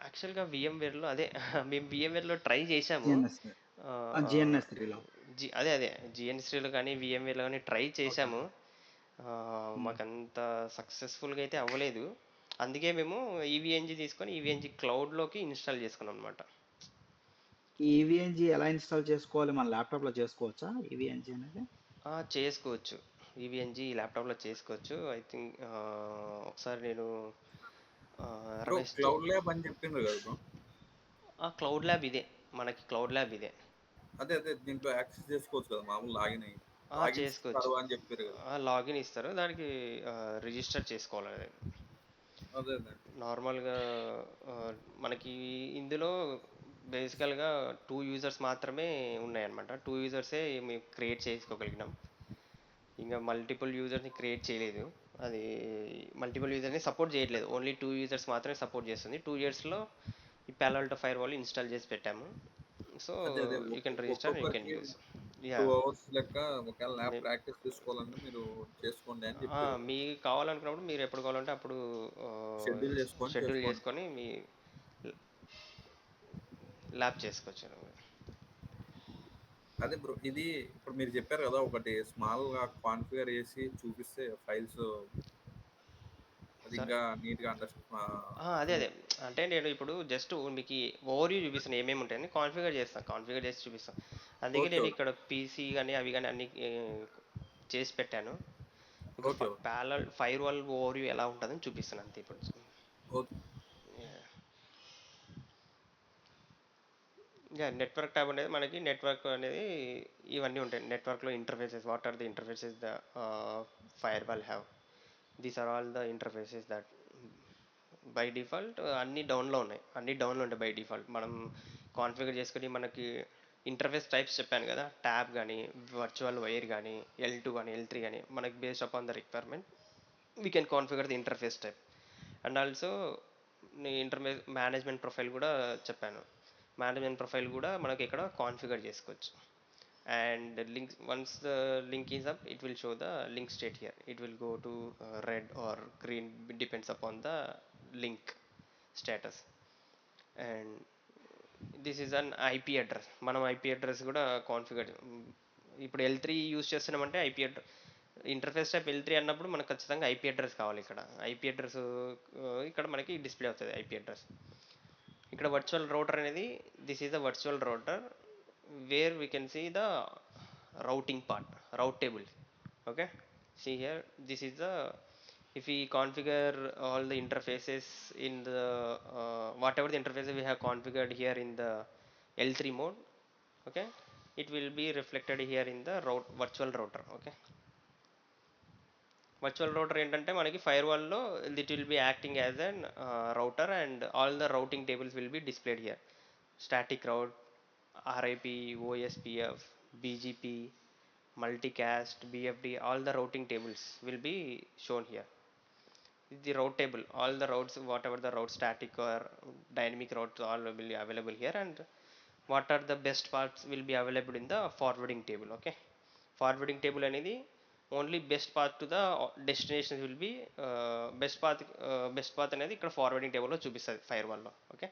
యాక్చువల్గా విఎంవేర్లో అదే మేము విఎంవేర్లో ట్రై చేసాము. జిఎన్ఎస్ GNS3లో. అదే అదే జిఎన్ఎస్లో కానీ విఎంవేర్లో కానీ ట్రై ఓకే. చేసాము. ఉమ్. మాకంత సక్సెస్ఫుల్గా అయితే అవ్వలేదు. అందుకే మేము ఈవీఎన్జీ తీసుకొని ఈవీఎన్జీ క్లౌడ్లోకి ఇన్స్టాల్ చేసుకున్నాం అనమాట. ఈ EVNG ఎలా ఇన్స్టాల్ చేసుకోవాలి, మన ల్యాప్టాప్లో చేసుకోవచ్చా EVNG అనేది? చేసుకోవచ్చు, ఈవీఎన్జీ ల్యాప్టాప్లో చేసుకోవచ్చు. ఐ థింక్ ఒకసారి నేను బ్రో రమేష్తో క్లౌడ్ ల్యాబ్ అని చెప్పిండ్రు కదా బ్రో. క్లౌడ్ ల్యాబ్ ఇదే, మనకి క్లౌడ్ ల్యాబ్ ఇదే. అదే అదే దీంట్లో యాక్సెస్ చేసుకోవచ్చు కదా మామూలు లాగిన్ అయ్యి. లాగిన్ చేసుకోవచ్చు, ఇస్తారు అని చెప్పారు కదా. లాగిన్ ఇస్తారు, దానికి రిజిస్టర్ చేసుకోవాలి. అదే అదే. నార్మల్గా మనకి ఇందులో బేసికల్గా 2 యూజర్స్ మాత్రమే ఉన్నాయన్నమాట. 2 యూజర్సే మేము క్రియేట్ చేసుకోగలిగినాం, ఇంకా మల్టిపుల్ యూజర్ని క్రియేట్ చేయలేదు. అది మల్టిపుల్ యూజర్ని సపోర్ట్ చేయట్లేదు, ఓన్లీ 2 యూజర్స్ మాత్రమే సపోర్ట్ చేస్తుంది. 2 ఇయర్స్లో ఈ parallel to fire wall install చేసి పెట్టాము. సో అదే అదే you can register, you can ఒక్కొక్కరికి యూజ్. 2 యా, అవర్స్ లెక్క ఒకవేళ ల్యాబ్ ప్రాక్టీస్ చేసుకోవాలంటే మీరు చేసుకోండి అని చెప్పారు. మీకు కావాలనుకున్నప్పుడు మీరు ఎప్పుడు కావాలంటే అప్పుడు షెడ్యూల్ చేసుకొని షెడ్యూల్ చేసుకోండి. చేసుకొని మీ ల్యాబ్ చేసుకోవచ్చు. అదే బ్రో ఇది ఇప్పుడు మీరు చెప్పారు కదా, ఒకటి స్మాల్ గా కాన్ఫిగర్ చేసి చూపిస్తే ఫైల్స్ అది సార్ ఇంకా నీట్ గా అదే అదే అంటే నేను ఇప్పుడు జస్ట్ మీకు ఓవర్ వ్యూ చూపిస్తాను, ఏమేమి ఉంటాయని కాన్ఫిగర్ చేస్తాను, కాన్ఫిగర్ చేసి చూపిస్తాను. అందుకే ఓకే నేను ఓకే ఇక్కడ పీసీ కానీ అవి కానీ అన్ని చేసి పెట్టాను. ఇంకా okay parallel fire wall over view ఎలా ఉంటుందని చూపిస్తాను అంతే ఇప్పుడు. ఓకే. ఇంకా నెట్వర్క్ ట్యాబ్ అనేది మనకి నెట్వర్క్ అనేది ఇవన్నీ ఉంటాయి. నెట్వర్క్లో interfaces, what are the interfaces the firewall have, these are all the interfaces that by default అన్ని డౌన్లో ఉన్నాయి, అన్ని డౌన్లో ఉంటాయి బై డిఫాల్ట్. మనం కాన్ఫిగర్ చేసుకొని మనకి ఇంటర్ఫేస్ టైప్స్ చెప్పాను కదా, ట్యాబ్ కానీ వర్చువల్ వైర్ కానీ L2 కానీ L3 కానీ మనకి based upon the requirement we can configure the interface type. And also management profile కూడా చెప్పాను, మేనేజ్మెంట్ ప్రొఫైల్ కూడా మనకి ఇక్కడ కాన్ఫిగర్ చేసుకోవచ్చు. And the link, once the link is up, it will show the link state here. It will go to red or green, depends upon the link status. And this is an IP address, మనం IP address కూడా configure. ఇప్పుడు L3 use చేస్తున్నామంటే IP address, interface type L3 అన్నప్పుడు మనకు ఖచ్చితంగా IP address కావాలి. ఇక్కడ IP address ఇక్కడ మనకి డిస్ప్లే అవుతుంది IP అడ్రస్. ఇక్కడ వర్చువల్ రౌటర్ అనేది, this is the virtual router where we can see the routing part, route table. Okay, see here, this is the, if we configure all the interfaces in the whatever the interfaces we have configured here in the L3 mode, okay, it will be reflected here in the virtual router. Okay, virtual router ఏంటంటే మనకి ఫైర్ వాల్లో it will be acting as an router, and all the routing tables will be displayed here. Static route, RIP, OSPF, BGP, multicast, BFD, all the routing tables will be shown here. The route table, all the routes, whatever the route, static or dynamic routes, all will be available here, and what are the best paths will be available in the forwarding table. Okay, forwarding table అనేది only best path to the destination will be best path అనేది ఇక్కడ forwarding టేబుల్లో చూపిస్తుంది ఫైర్ వాల్లో. Okay,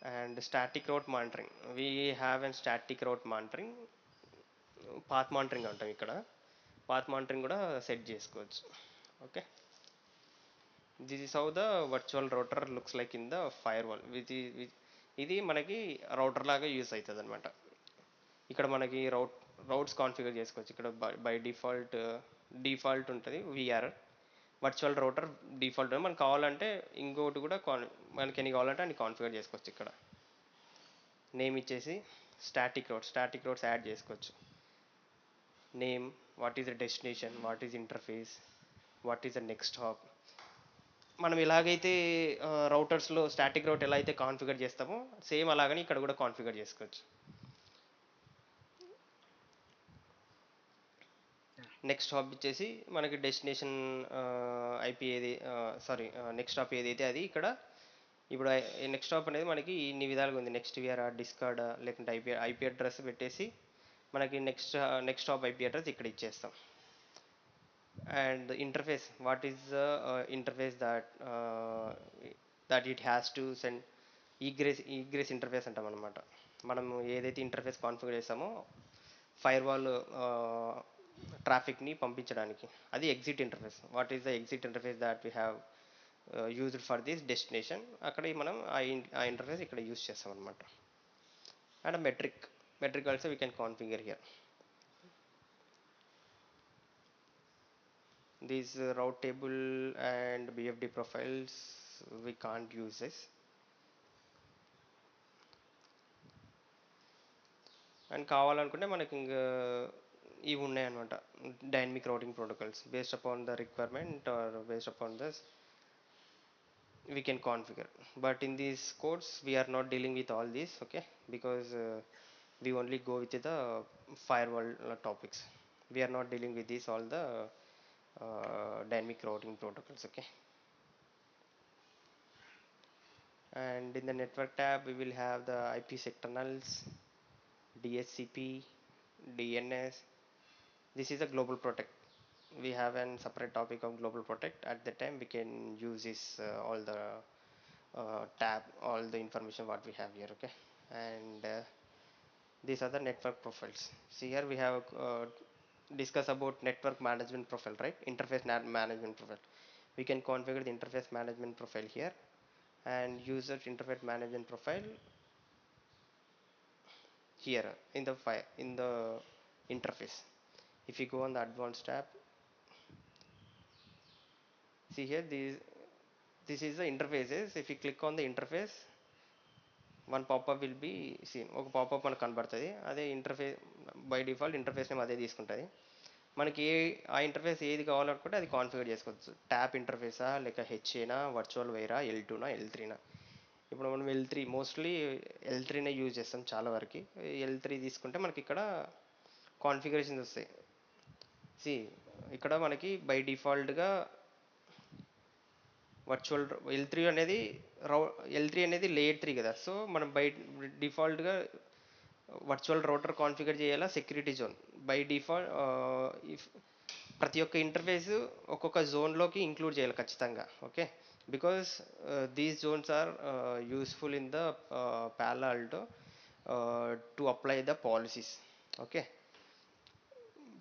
and static route monitoring, we have and static route monitoring, path monitoring అంటాం ఇక్కడ. Path monitoring కూడా సెట్ చేసుకోవచ్చు. Okay, this is how the virtual router looks like in the firewall. ఇది మనకి రౌటర్ లాగా యూస్ అవుతుంది అనమాట. ఇక్కడ మనకి రౌట్స్ కాన్ఫిగర్ చేసుకోవచ్చు. ఇక్కడ బై డిఫాల్ట్ ఉంటుంది విఆర్ వర్చువల్ రౌటర్ డిఫాల్ట్. మనకు కావాలంటే ఇంకోటి కూడా మనకి ఎన్ని కావాలంటే అన్ని కాన్ఫిగర్ చేసుకోవచ్చు. ఇక్కడ నేమ్ ఇచ్చేసి స్టాటిక్ రోడ్స్ యాడ్ చేసుకోవచ్చు. Name, what is the destination, what is interface, what is the next hop. మనం ఎలాగైతే రౌటర్స్లో స్టాటిక్ రౌట్ ఎలా అయితే కాన్ఫిగర్ చేస్తామో సేమ్ అలాగని ఇక్కడ కూడా కాన్ఫిగర్ చేసుకోవచ్చు. నెక్స్ట్ హాప్ ఇచ్చేసి మనకి డెస్టినేషన్ ఐపీ ఏది, సారీ నెక్స్ట్ హాప్ ఏదైతే అది ఇక్కడ. ఇప్పుడు నెక్స్ట్ హాప్ అనేది మనకి ఇన్ని విధాలుగా ఉంది. నెక్స్ట్ విఆర్ డిస్కార్డ్ లేకుంటే ఐపీ అడ్రస్ పెట్టేసి మనకి నెక్స్ట్ హాప్ ఐపీ అడ్రస్ ఇక్కడ ఇచ్చేస్తాం. And interface, what is the interface that it has to send. Egress interface అంటాం అనమాట. మనం ఏదైతే ఇంటర్ఫేస్ కాన్ఫిగర్ చేస్తామో ఫైర్ వాల్ ట్రాఫిక్ని పంపించడానికి, అది exit interface. What is the exit interface that we have used for this destination. అక్కడ మనం ఆ ఇంటర్ఫేస్ ఇక్కడ యూజ్ చేస్తాం అనమాట. And metric also we can configure here. These route table and BFD profiles we can't use this. And కావాలనుకుంటే మనకి ఇంకా ఇవి ఉన్నాయన్నమాట, dynamic routing protocols. Based upon the requirement or based upon this we can configure. But in these codes we are not dealing with all these, okay, because we only go with the firewall topics. We are not dealing with these all the dynamic routing protocols, okay. And in the network tab we will have the IPsec tunnels, DHCP, DNS. This is a global protect. We have a separate topic of global protect. At the time we can use this all the tab, all the information what we have here, okay. And these are the network profiles. See here we have discuss about network management profile, right? Interface management profile. We can configure the interface management profile here and user interface management profile here in the interface. If you go on the advanced tab, see here this is the interfaces. If you click on the interface, one pop-up will be seen. ఒక popup మనకు కనబడుతుంది. అదే interface by default interface name అదే తీసుకుంటుంది. మనకి ఆ interface ఏది కావాలనుకుంటే అది కాన్ఫిగర్ చేసుకోవచ్చు. ట్యాప్ ఇంటర్ఫేసా, లేక హెచ్ఏనా, వర్చువల్ వైరా, L2నా, L3నా. ఇప్పుడు మనం L3 మోస్ట్లీ L3నే యూజ్ చేస్తాం చాలా వరకు. L3 తీసుకుంటే మనకి ఇక్కడ కాన్ఫిగరేషన్స్ వస్తాయి. సి ఇక్కడ మనకి బై డిఫాల్ట్గా వర్చువల్ L3 అనేది L3 అనేది లేయర్ 3 కదా. సో మనం బై డిఫాల్ట్గా వర్చువల్ రౌటర్ కాన్ఫిగర్ చేయాలా security zone by default. If ప్రతి ఒక్క ఇంటర్ఫేస్ ఒక్కొక్క జోన్లోకి ఇంక్లూడ్ చేయాలి ఖచ్చితంగా, okay. Because these zones are useful in the Palo Alto to apply the policies, okay.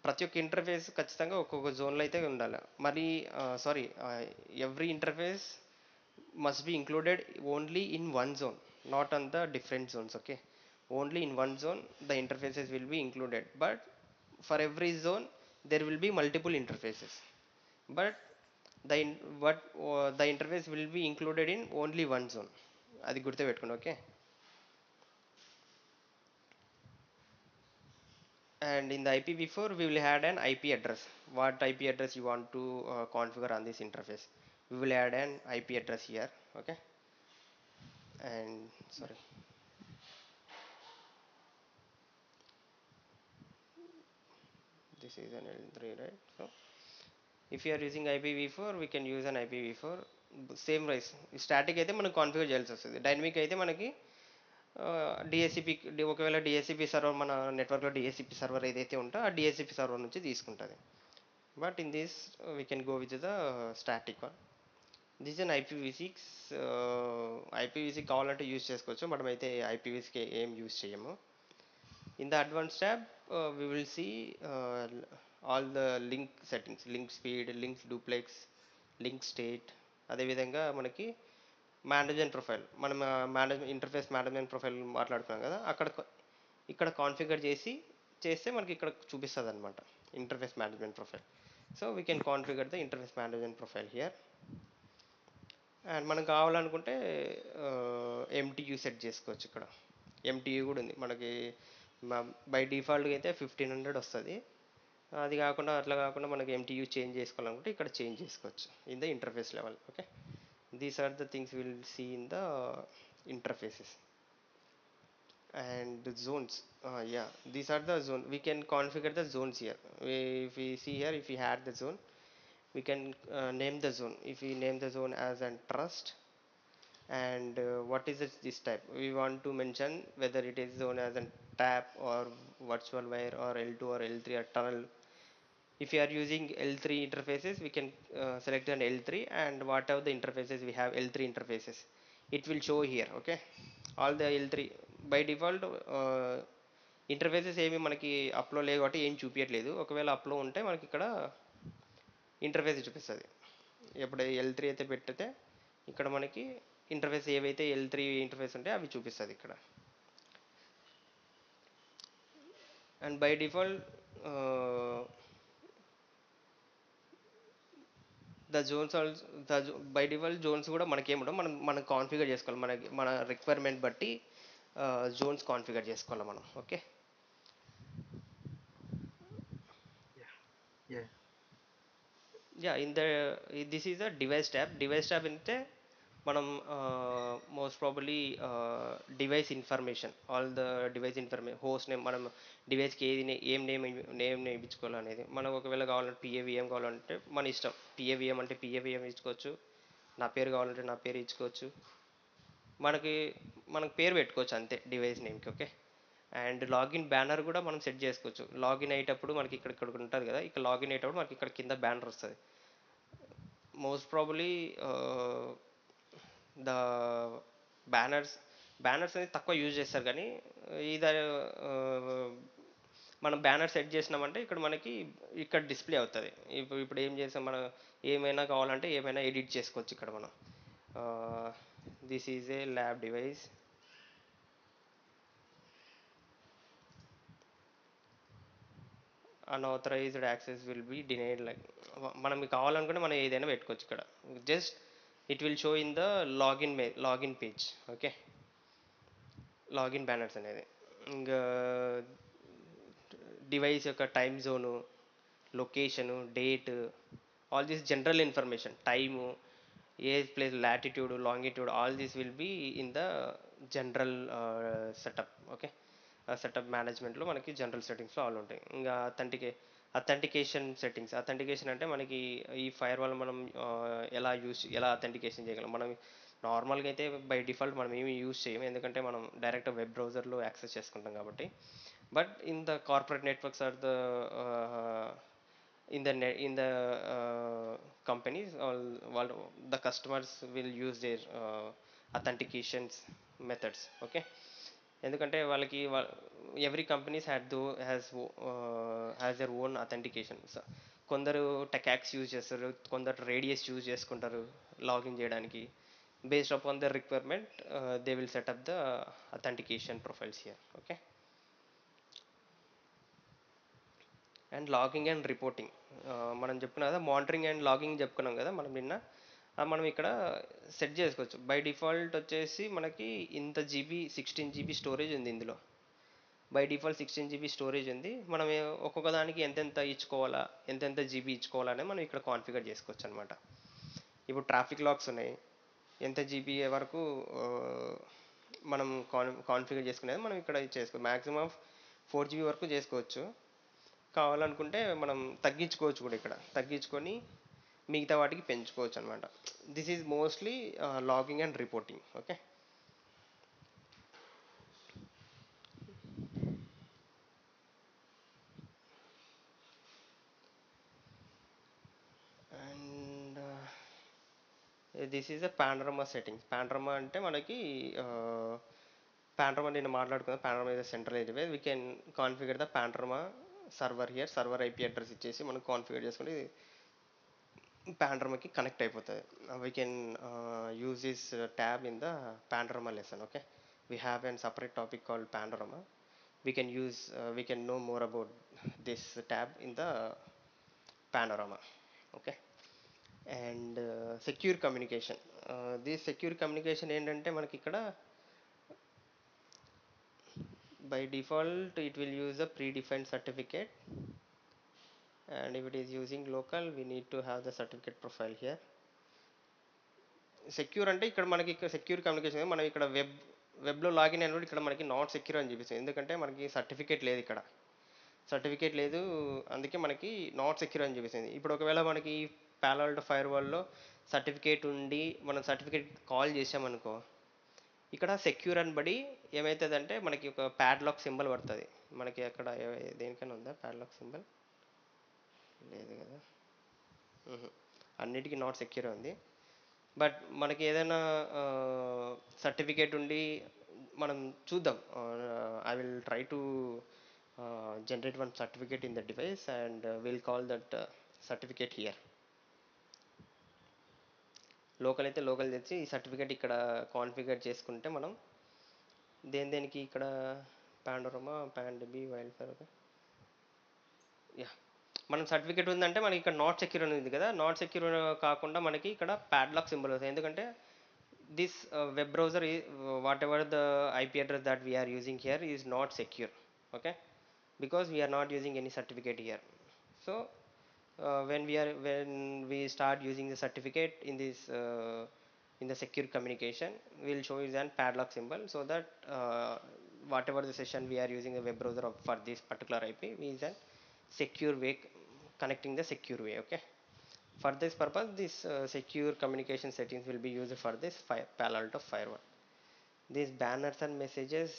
ప్రతి ఒక్క ఇంటర్ఫేస్ ఖచ్చితంగా ఒక్కొక్క జోన్లో అయితే ఉండాలి. మరి sorry, every interface must be included only in one zone, not on the different zones, okay. Only in one zone the interfaces will be included, but for every zone there will be multiple interfaces, but the interface will be included in only one zone. అది గుర్తుపెట్టుకోండి, okay. And in the IPv4 we will add an IP address. What IP address you want to configure on this interface, we will add an IP address here, okay. And sorry, this is an L3, right? So if you are using IPv4 we can use an IPv4 same rice. Static అయితే మనం configure చేయాల్సి వస్తుంది. Dynamic అయితే మనకి DSCP, ఒకవేళ DSCP server మన నెట్వర్క్లో DSCP server ఏదైతే ఉంటో ఆ డిఎస్సిపి సర్వర్ నుంచి తీసుకుంటుంది. But in this we can go with the static one. This an IPv6. IPv6 కావాలంటే యూజ్ చేసుకోవచ్చు, మనమైతే IPv6 ఏం యూజ్ చేయము. In the advance tab we will see all the link settings, link speed, link duplex, link state. అదేవిధంగా మనకి management profile, మనం management interface management profile మాట్లాడుకున్నాం కదా, అక్కడ ఇక్కడ కాన్ఫిగర్ చేస్తే మనకి ఇక్కడ చూపిస్తుంది అనమాట interface management profile. So we can configure the interface management profile here. And మనం కావాలనుకుంటే ఎంటీయూ సెట్ చేసుకోవచ్చు. ఇక్కడ ఎంటీయూ కూడా ఉంది మనకి. బై డిఫాల్ట్గా అయితే 1500 వస్తుంది. అది కాకుండా అట్లా కాకుండా మనకి ఎంటీయూ చేంజ్ చేసుకోవాలనుకుంటే ఇక్కడ చేంజ్ చేసుకోవచ్చు in the interface level. Okay, these are the things will see in the interfaces. And the zones, yeah, these are the zone. We can configure the zones here. If we see here, if we had the zone, we can name the zone. If we name the zone as an trust, and what is this type, we want to mention whether it is zone as a tap or virtual wire or L2 or L3 or tunnel. If you are using L3 interfaces, we can select an L3, and whatever the interfaces we have L3 interfaces, it will show here. Okay, all the L3 by default interfaces ఏమి మనకి అప్లో లేవు కాబట్టి ఏం చూపించట్లేదు. ఒకవేళ అప్లో ఉంటే మనకి ఇక్కడ ఇంటర్ఫేస్ చూపిస్తుంది. ఎప్పుడు L3 అయితే పెట్టితే ఇక్కడ మనకి ఇంటర్ఫేస్ ఏవైతే L3 ఇంటర్ఫేస్ ఉంటే అవి చూపిస్తుంది ఇక్కడ. And by default the zones also, by default zones కూడా మనకేముండవు, మనం కాన్ఫిగర్ చేసుకోవాలి. మన రిక్వైర్మెంట్ బట్టి జోన్స్ కాన్ఫిగర్ చేసుకోవాలి మనం. Okay, yeah yeah in the this is the device tab. Device tab అంటే మనం most probably device information, all the device information, host name, మనం డివైస్కి ఏం నేమ్ ఇచ్చుకోవాలనేది. మనం ఒకవేళ కావాలంటే పిఏవిఎం కావాలంటే మన ఇష్టం. పిఏవిఎం అంటే పిఏవిఎం ఇచ్చుకోవచ్చు, నా పేరు కావాలంటే నా పేరు ఇచ్చుకోవచ్చు, మనకు పేరు పెట్టుకోవచ్చు అంతే డివైస్ నేమ్కి. ఓకే, అండ్ లాగిన్ బ్యానర్ కూడా మనం సెట్ చేసుకోవచ్చు. లాగిన్ అయ్యేటప్పుడు మనకి ఇక్కడ ఉంటుంది కదా, ఇక్కడ లాగిన్ అయ్యేటప్పుడు మనకి ఇక్కడ కింద బ్యానర్ వస్తుంది. మోస్ట్ ప్రాబబ్లీ ద బ్యానర్స్ అనేది తక్కువ యూజ్ చేస్తారు, కానీ ఇది మనం బ్యానర్ సెట్ చేసినామంటే ఇక్కడ మనకి ఇక్కడ డిస్ప్లే అవుతుంది. ఇప్పుడు ఏం చేసాం, మనం ఏమైనా కావాలంటే ఏమైనా ఎడిట్ చేసుకోవచ్చు ఇక్కడ మనం. This is a lab device. Unauthorized access will be denied. Like మనం కావాలనుకుంటే మనం ఏదైనా పెట్టుకోవచ్చు ఇక్కడ. Just it will show in the login page. Okay, login banners అనేది. ఇంకా డివైస్ యొక్క time zone, location, date, all this general information, time, a place, latitude, longitude, all this will be in the general setup. Okay, setup మేనేజ్మెంట్లో మనకి general సెట్టింగ్స్లో all ఉంటాయి. ఇంకా authentication settings. Authentication అంటే మనకి ఈ ఫైర్ వాల్ మనం ఎలా అథెంటికేషన్ చేయగలం. మనం నార్మల్గా అయితే బై డిఫాల్ట్ మనం ఏమి యూజ్ చేయము, ఎందుకంటే మనం డైరెక్ట్ వెబ్ బ్రౌజర్లో యాక్సెస్ చేసుకుంటాం కాబట్టి. But in the corporate networks are the in the companies, all the customers will use their authentications methods. Okay, ఎందుకంటే వాళ్ళకి every companies has their own authentication. కొందరు టెకాక్స్ యూజ్ చేస్తారు, కొందరు రేడియస్ యూజ్ చేసుకుంటారు login చేయడానికి. Based upon the requirement they will set up the authentication profiles here. Okay, and logging and reporting. మనం చెప్పుకున్నాం కదా, మానిటరింగ్ అండ్ లాగింగ్ చెప్పుకున్నాం కదా మనం నిన్న. మనం ఇక్కడ సెట్ చేసుకోవచ్చు. బై డిఫాల్ట్ వచ్చేసి మనకి ఇంత జీబీ 16 GB స్టోరేజ్ ఉంది ఇందులో. బై డిఫాల్ట్ 16 GB స్టోరేజ్ ఉంది. మనం ఒక్కొక్క దానికి ఎంతెంత ఇచ్చుకోవాలా, ఎంతెంత జీబీ ఇచ్చుకోవాలనే మనం ఇక్కడ కాన్ఫిగర్ చేసుకోవచ్చు అనమాట. ఇప్పుడు ట్రాఫిక్ లాగ్స్ ఉన్నాయి, ఎంత జీబీ వరకు మనం కాన్ఫిగర్ చేసుకునేది మనం ఇక్కడ చేసుకోవచ్చు. మ్యాక్సిమం 4 GB వరకు చేసుకోవచ్చు. కావాలనుకుంటే మనం తగ్గించుకోవచ్చు కూడా, ఇక్కడ తగ్గించుకొని మిగతా వాటికి పెంచుకోవచ్చు అనమాట. This is mostly logging and reporting. Okay, and this is a Panorama settings. Panorama అంటే మనకి పాండ్రమా నేను మాట్లాడుకున్నా. Panorama is central airway. We can configure the Panorama server here, server IP address ఇచ్చేసి మనం కాన్ఫిగర్ చేసుకుంటే పాండ్రమాకి కనెక్ట్ అయిపోతుంది. We can use this tab in the Panorama lesson. Okay, we have an separate topic called Panorama. We can know more about this tab in the panorama. Okay, and secure communication. This secure communication ఏంటంటే మనకి ఇక్కడ by default it will use a predefined certificate, and if it is using local we need to have the certificate profile here. Secure అంటే ఇక్కడ మనకి ఇక్కడ secure communication, మనం ఇక్కడ వెబ్లో లాగిన్ అయినప్పుడు ఇక్కడ మనకి నాట్ సెక్యూర్ అని చూపిస్తుంది. ఎందుకంటే మనకి సర్టిఫికేట్ లేదు, ఇక్కడ సర్టిఫికేట్ లేదు, అందుకే మనకి నాట్ సెక్యూర్ అని చూపిస్తుంది. ఇప్పుడు ఒకవేళ మనకి పాలో ఆల్టో ఫైర్ వాల్లో సర్టిఫికేట్ ఉండి మనం సర్టిఫికేట్ కాల్ చేసామనుకో, ఇక్కడ సెక్యూర్ అని బడి ఏమవుతుందంటే మనకి ఒక ప్యాడ్లాక్ సింబల్ పడుతుంది. మనకి అక్కడ దేనికైనా ఉందా ప్యాడ్లాక్ సింబల్? లేదు కదా, అన్నిటికీ నాట్ సెక్యూర్ ఉంది. బట్ మనకి ఏదైనా సర్టిఫికేట్ ఉండి మనం చూద్దాం. I will try to generate one certificate in the device and we'll call that certificate here. Local అయితే లోకల్ తెచ్చి ఈ సర్టిఫికేట్ ఇక్కడ కాన్ఫిగర్ చేసుకుంటే మనం దేనికి ఇక్కడ పాండోరమా, పాండబీ, వైల్డ్ ఫైర్. ఓకే, యా, మనం సర్టిఫికేట్ ఉందంటే మనకి ఇక్కడ నాట్ సెక్యూర్ అని ఉంది కదా, నాట్ సెక్యూర్ కాకుండా మనకి ఇక్కడ ప్యాడ్లాక్ సింబల్ వస్తుంది. ఎందుకంటే this web browser whatever the IP address that we're using here is not secure. Okay, because we are not using any certificate here. So when we start using the certificate in this in the secure communication, we'll show you an padlock symbol, so that whatever the session we are using the web browser for this particular IP is a secure way, connecting the secure way. Okay, for this purpose this secure communication settings will be used for this Palo Alto firewall. These banners and messages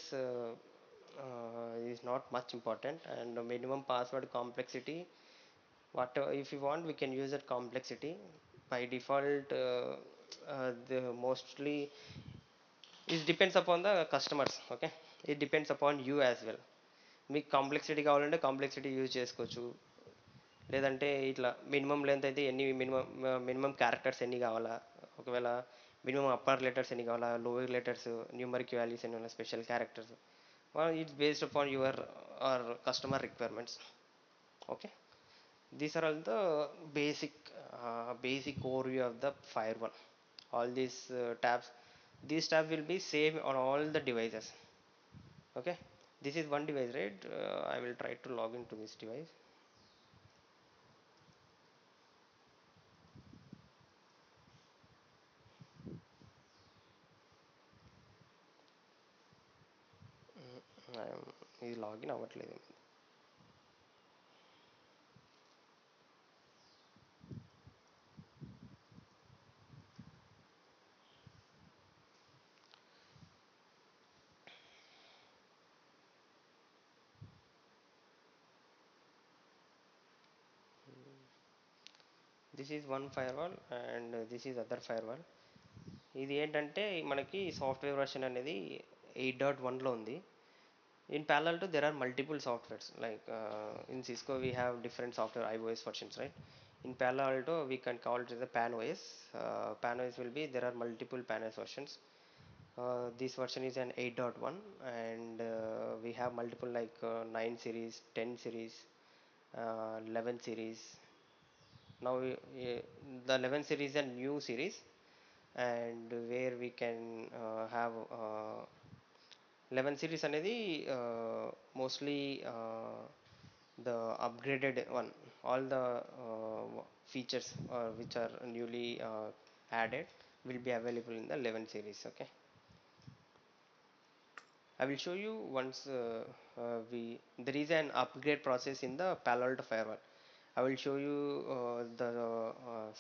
is not much important, and minimum password complexity, whatever, if you want we can use that complexity. By default the mostly it depends upon the customers. Okay, it depends upon you as well. మీకు complexity కావాలంటే complexity use చేసుకోవచ్చు, లేదంటే ఇట్లా minimum length అయితే minimum characters ఎన్ని కావాలా, ఒకవేళ minimum upper letters ఎన్ని కావాలా, లోయర్ లెటర్స్, న్యూమరిక్ వాల్యూస్ ఎన్ని ఉన్నాయి, special characters. It's based upon your or customer requirements. Okay, these are all the basic overview of the firewall. All these tabs will be same on all the devices. Okay, this is one device, right? I will try to log into this device. ఇది login అవ్వట్లేదు. This is one firewall and this is other firewall. ఇది ఏంటంటే మనకి software version అనేది 8.1లో ఉంది. In parallel to there are multiple softwares, like in Cisco we have different software iOS versions, right? In Palo Alto we can call it as a PanOS. PanOS will be, there are multiple PanOS versions. This version is an 8.1 and we have multiple like 9 series, 10 series, 11 series. Now the 11 series is a new series, and where we can have 11 series అనేది mostly the upgraded one. All the features which are newly added will be available in the 11 series. Okay, I will show you once there is an upgrade process in the Palo Alto firewall. I will show you the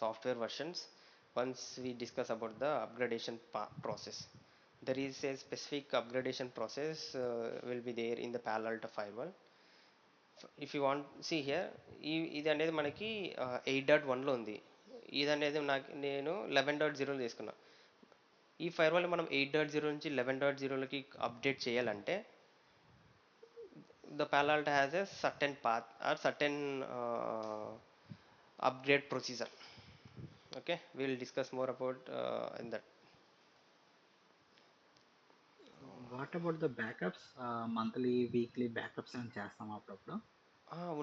software versions once we discuss about the upgradation process. There is a specific upgradation process will be there in the Palo Alto firewall. If you want, see here, ఇది అనేది మనకి 8.1లో ఉంది. ఇది అనేది నేను 11.0 తీసుకున్నా. ఈ firewall మనం 8.0 నుంచి 11.0లోకి అప్డేట్ చేయాలంటే the Palo Alto has a certain path or certain upgrade procedure. Okay, we will discuss more about in that. What about the backups? Monthly weekly backups అని చేస్తాం అప్పుడప్పుడు.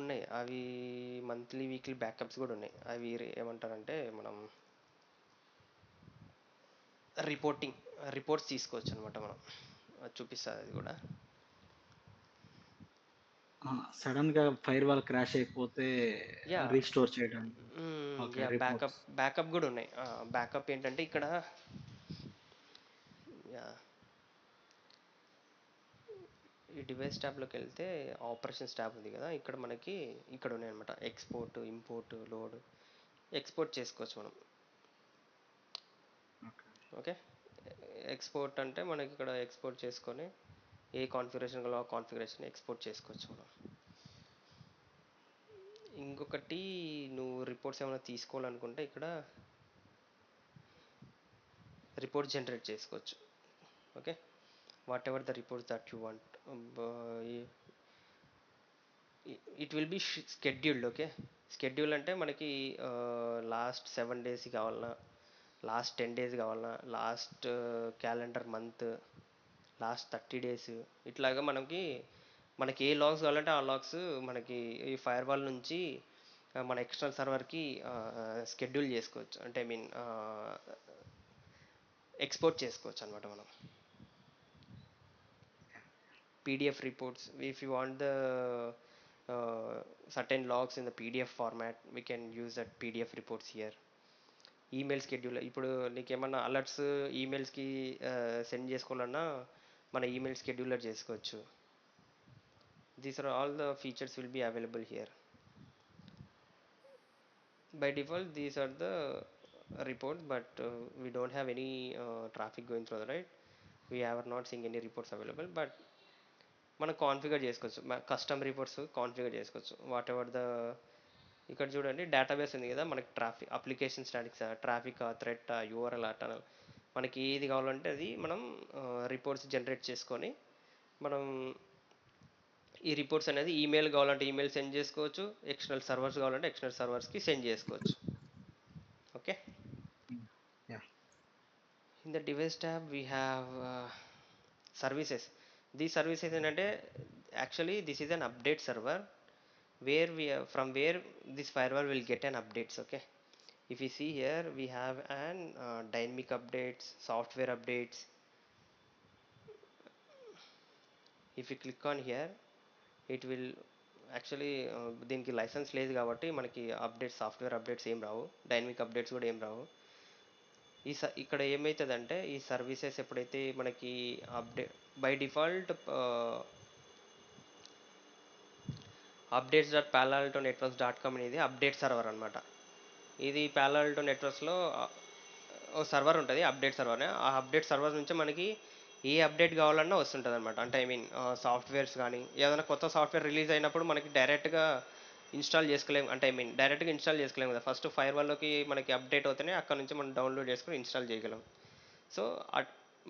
ఉన్నాయి అవి, మంత్లీ వీక్లీ బ్యాకప్స్ కూడా ఉన్నాయి. అవి ఏమంటారంటే మనం రిపోర్ట్స్ తీసుకోవచ్చు అనమాట మనం. అది చూపిస్తుంది అది కూడా. సడన్గా ఫైర్ వాల్ క్రాష్ అయిపోతే యా, రీస్టోర్ చేయడానికి. Okay, yeah, backup reports. Backup కూడా ఉన్నాయి. బ్యాకప్ ఏంటంటే ఇక్కడ, యా, ఈ డివైస్ ట్యాబ్లోకి వెళ్తే ఆపరేషన్స్ ట్యాబ్ ఉంది కదా, ఇక్కడ మనకి ఇక్కడ ఉన్నాయి అనమాట. ఎక్స్పోర్ట్, ఇంపోర్ట్, లోడ్, ఎక్స్పోర్ట్ చేసుకోవచ్చు మనం. ఓకే. ఓకే, ఎక్స్పోర్ట్ అంటే మనకి ఇక్కడ ఎక్స్పోర్ట్ చేసుకొని ఏ కాన్ఫిగరేషన్ కావాలో ఆ కాన్ఫిగరేషన్ ఎక్స్పోర్ట్ చేసుకోవచ్చు మనం. ఇంకొకటి, నువ్వు రిపోర్ట్స్ ఏమైనా తీసుకోవాలనుకుంటే ఇక్కడ రిపోర్ట్ జనరేట్ చేసుకోవచ్చు. Okay, what ever the reports that you want, it will B scheduled. Okay, schedule అంటే మనకి లాస్ట్ 7 days కావాలన్నా, లాస్ట్ 10 days కావాలన్నా, last calendar month, last 30 days, ఇట్లాగా మనకి ఏ లాగ్స్ కావాలంటే ఆ లాగ్స్ మనకి ఈ ఫైర్ వాల్ నుంచి మన ఎక్స్టర్నల్ సర్వర్కి స్కెడ్యూల్ చేసుకోవచ్చు. అంటే ఐ మీన్ ఎక్స్పోర్ట్ చేసుకోవచ్చు అనమాట మనం. PDF reports, if you want the certain logs in the PDF format, we can use that PDF reports here. Email schedule, ఇప్పుడు నీకేమన్నా అలర్ట్స్ ఈమెయిల్స్కి సెండ్ చేసుకోవాలన్నా మన ఈమెయిల్ షెడ్యూలర్ చేసుకోవచ్చు. These are all the features will be available here. By default these are the reports, but we don't have any traffic going through, right? We are not seeing any reports available, but మనం configure చేసుకోవచ్చు. Custom reports configure చేసుకోవచ్చు. What ever the, ఇక్కడ చూడండి database ఉంది కదా మనకి, traffic application statics, traffic, threat, URL, tunnel, మనకి ఏది కావాలంటే అది మనం రిపోర్ట్స్ జనరేట్ చేసుకొని మనం ఈ రిపోర్ట్స్ అనేది ఈమెయిల్ కావాలంటే ఈమెయిల్ సెండ్ చేసుకోవచ్చు, ఎక్స్టర్నల్ సర్వర్స్ కావాలంటే ఎక్స్టర్నల్ సర్వర్స్కి సెండ్ చేసుకోవచ్చు. Okay, yeah. In the device tab we have services. These services ఏంటంటే actually this is an update server where from where this firewall will get an updates. Okay, if you see here we have an dynamic updates, software updates. If you click on here, it will actually దీనికి licence లేదు కాబట్టి మనకి updates, software updates ఏం రావు, dynamic updates కూడా ఏం రావు. ఇక్కడ ఏమవుతుందంటే ఈ సర్వీసెస్ ఎప్పుడైతే మనకి అప్డేట్, బై డిఫాల్ట్ updates.paloaltonetworks.com అనేది అప్డేట్ సర్వర్ అనమాట. ఇది Palo Alto నెట్వర్క్స్లో ఓ సర్వర్ ఉంటుంది, అప్డేట్ సర్వర్. ఆ అప్డేట్ సర్వర్ నుంచి మనకి ఏ అప్డేట్ కావాలన్నా వస్తుంటుంది అనమాట. అంటే ఐ మీన్ సాఫ్ట్వేర్స్ కానీ ఏదైనా కొత్త సాఫ్ట్వేర్ రిలీజ్ అయినప్పుడు మనకి డైరెక్ట్గా ఇన్స్టాల్ చేసుకోలేము. అంటే ఐ మీన్ డైరెక్ట్గా ఇన్స్టాల్ చేసుకోలేము కదా, ఫస్ట్ ఫైర్ వాళ్ళకి మనకి అప్డేట్ అవుతేనే అక్కడ నుంచి మనం డౌన్లోడ్ చేసుకుని ఇన్స్టాల్ చేయగలం. సో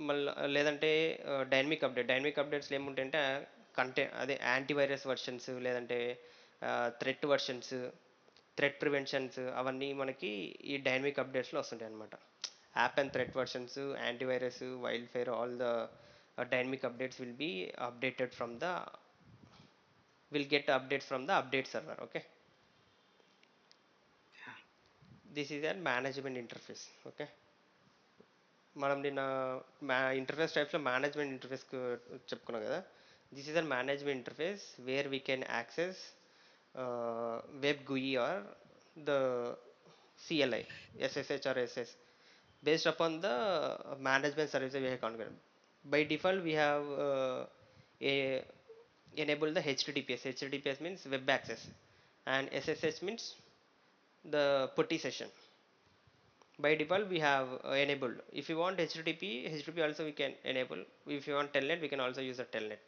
మళ్ళీ లేదంటే డైనమిక్ అప్డేట్స్లో ఏముంటాయంటే అదే యాంటీవైరస్ వర్షన్స్, లేదంటే థ్రెట్ వర్షన్స్, థ్రెట్ ప్రివెన్షన్స్, అవన్నీ మనకి ఈ డైనమిక్ అప్డేట్స్లో వస్తుంటాయి అనమాట. App and threat versions, antivirus, wild fire, all the dynamic updates will be updated from the will get updates from the update server. Okay, this is a management interface. Okay, మనం నిన్న interface టైప్స్లో management interface చెప్పుకున్నాం కదా. This is a management interface where we can access web GUI or the CLI, SSH or SS, based upon the management services we have configured. By default we have a enable the HTTPS. HTTPS means web access, and SSH means the putty session. By default we have enabled. If you want HTTP also we can enable. If you want telnet, we can also use a telnet.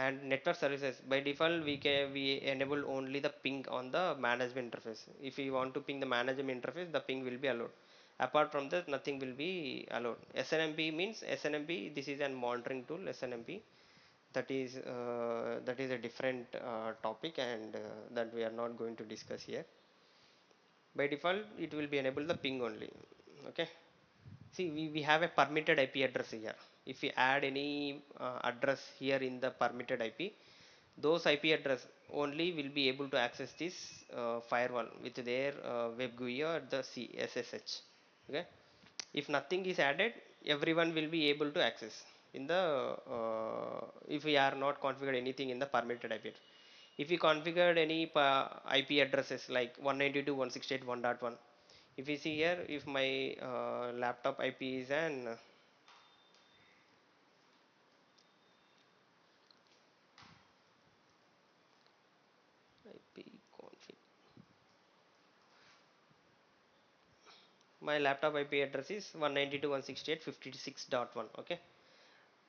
And network services, by default we enable only the ping on the management interface. If we want to ping the management interface, the ping will be allowed. Apart from that, nothing will be allowed. SNMP means SNMP, this is a monitoring tool. SNMP, that is a different topic, and that we are not going to discuss here. By default it will be enable the ping only. Okay, see, we have a permitted IP address here. If we add any address here in the permitted IP, those IP address only will be able to access this firewall with their web GUI or the SSH. Okay, if nothing is added, everyone will be able to access in the if we are not configured anything in the permitted IP. If we configured any IP addresses like 192.168.1.1, if we see here, if my laptop IP is an IP config, my laptop IP address is 192.168.56.1. Okay,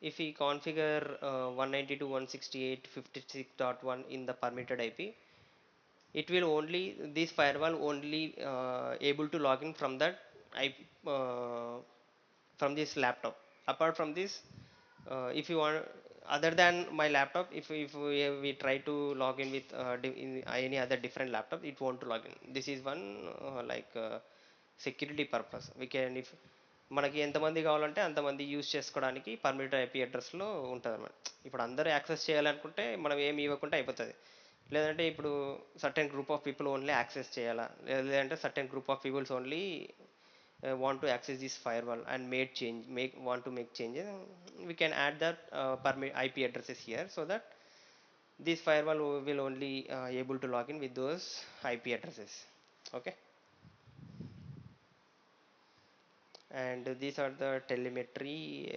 if we configure 192.168.56.1 in the permitted IP, it will only, this firewall only able to log in from that IP, from this laptop. Apart from this, if you want, other than my laptop, if we try to log in with in any other different laptop, it won't log in. This is one security purpose. We can, if మనకి ఎంతమంది కావాలంటే అంతమంది use చేసుకోవడానికి permitted IP అడ్రస్లో ఉంటుంది అన్నమాట. ఇప్పుడు అందరూ యాక్సెస్ చేయాలనుకుంటే మనం ఏమి ఇవ్వకుండా అయిపోతుంది. లేదంటే ఇప్పుడు certain group of people only access చేయాలా, లేదంటే certain group of peoples only want to access this firewall and want to make changes, we can add that permit IP addresses here, so that this firewall will only able to log in with those IP addresses. Okay, and these are the telemetry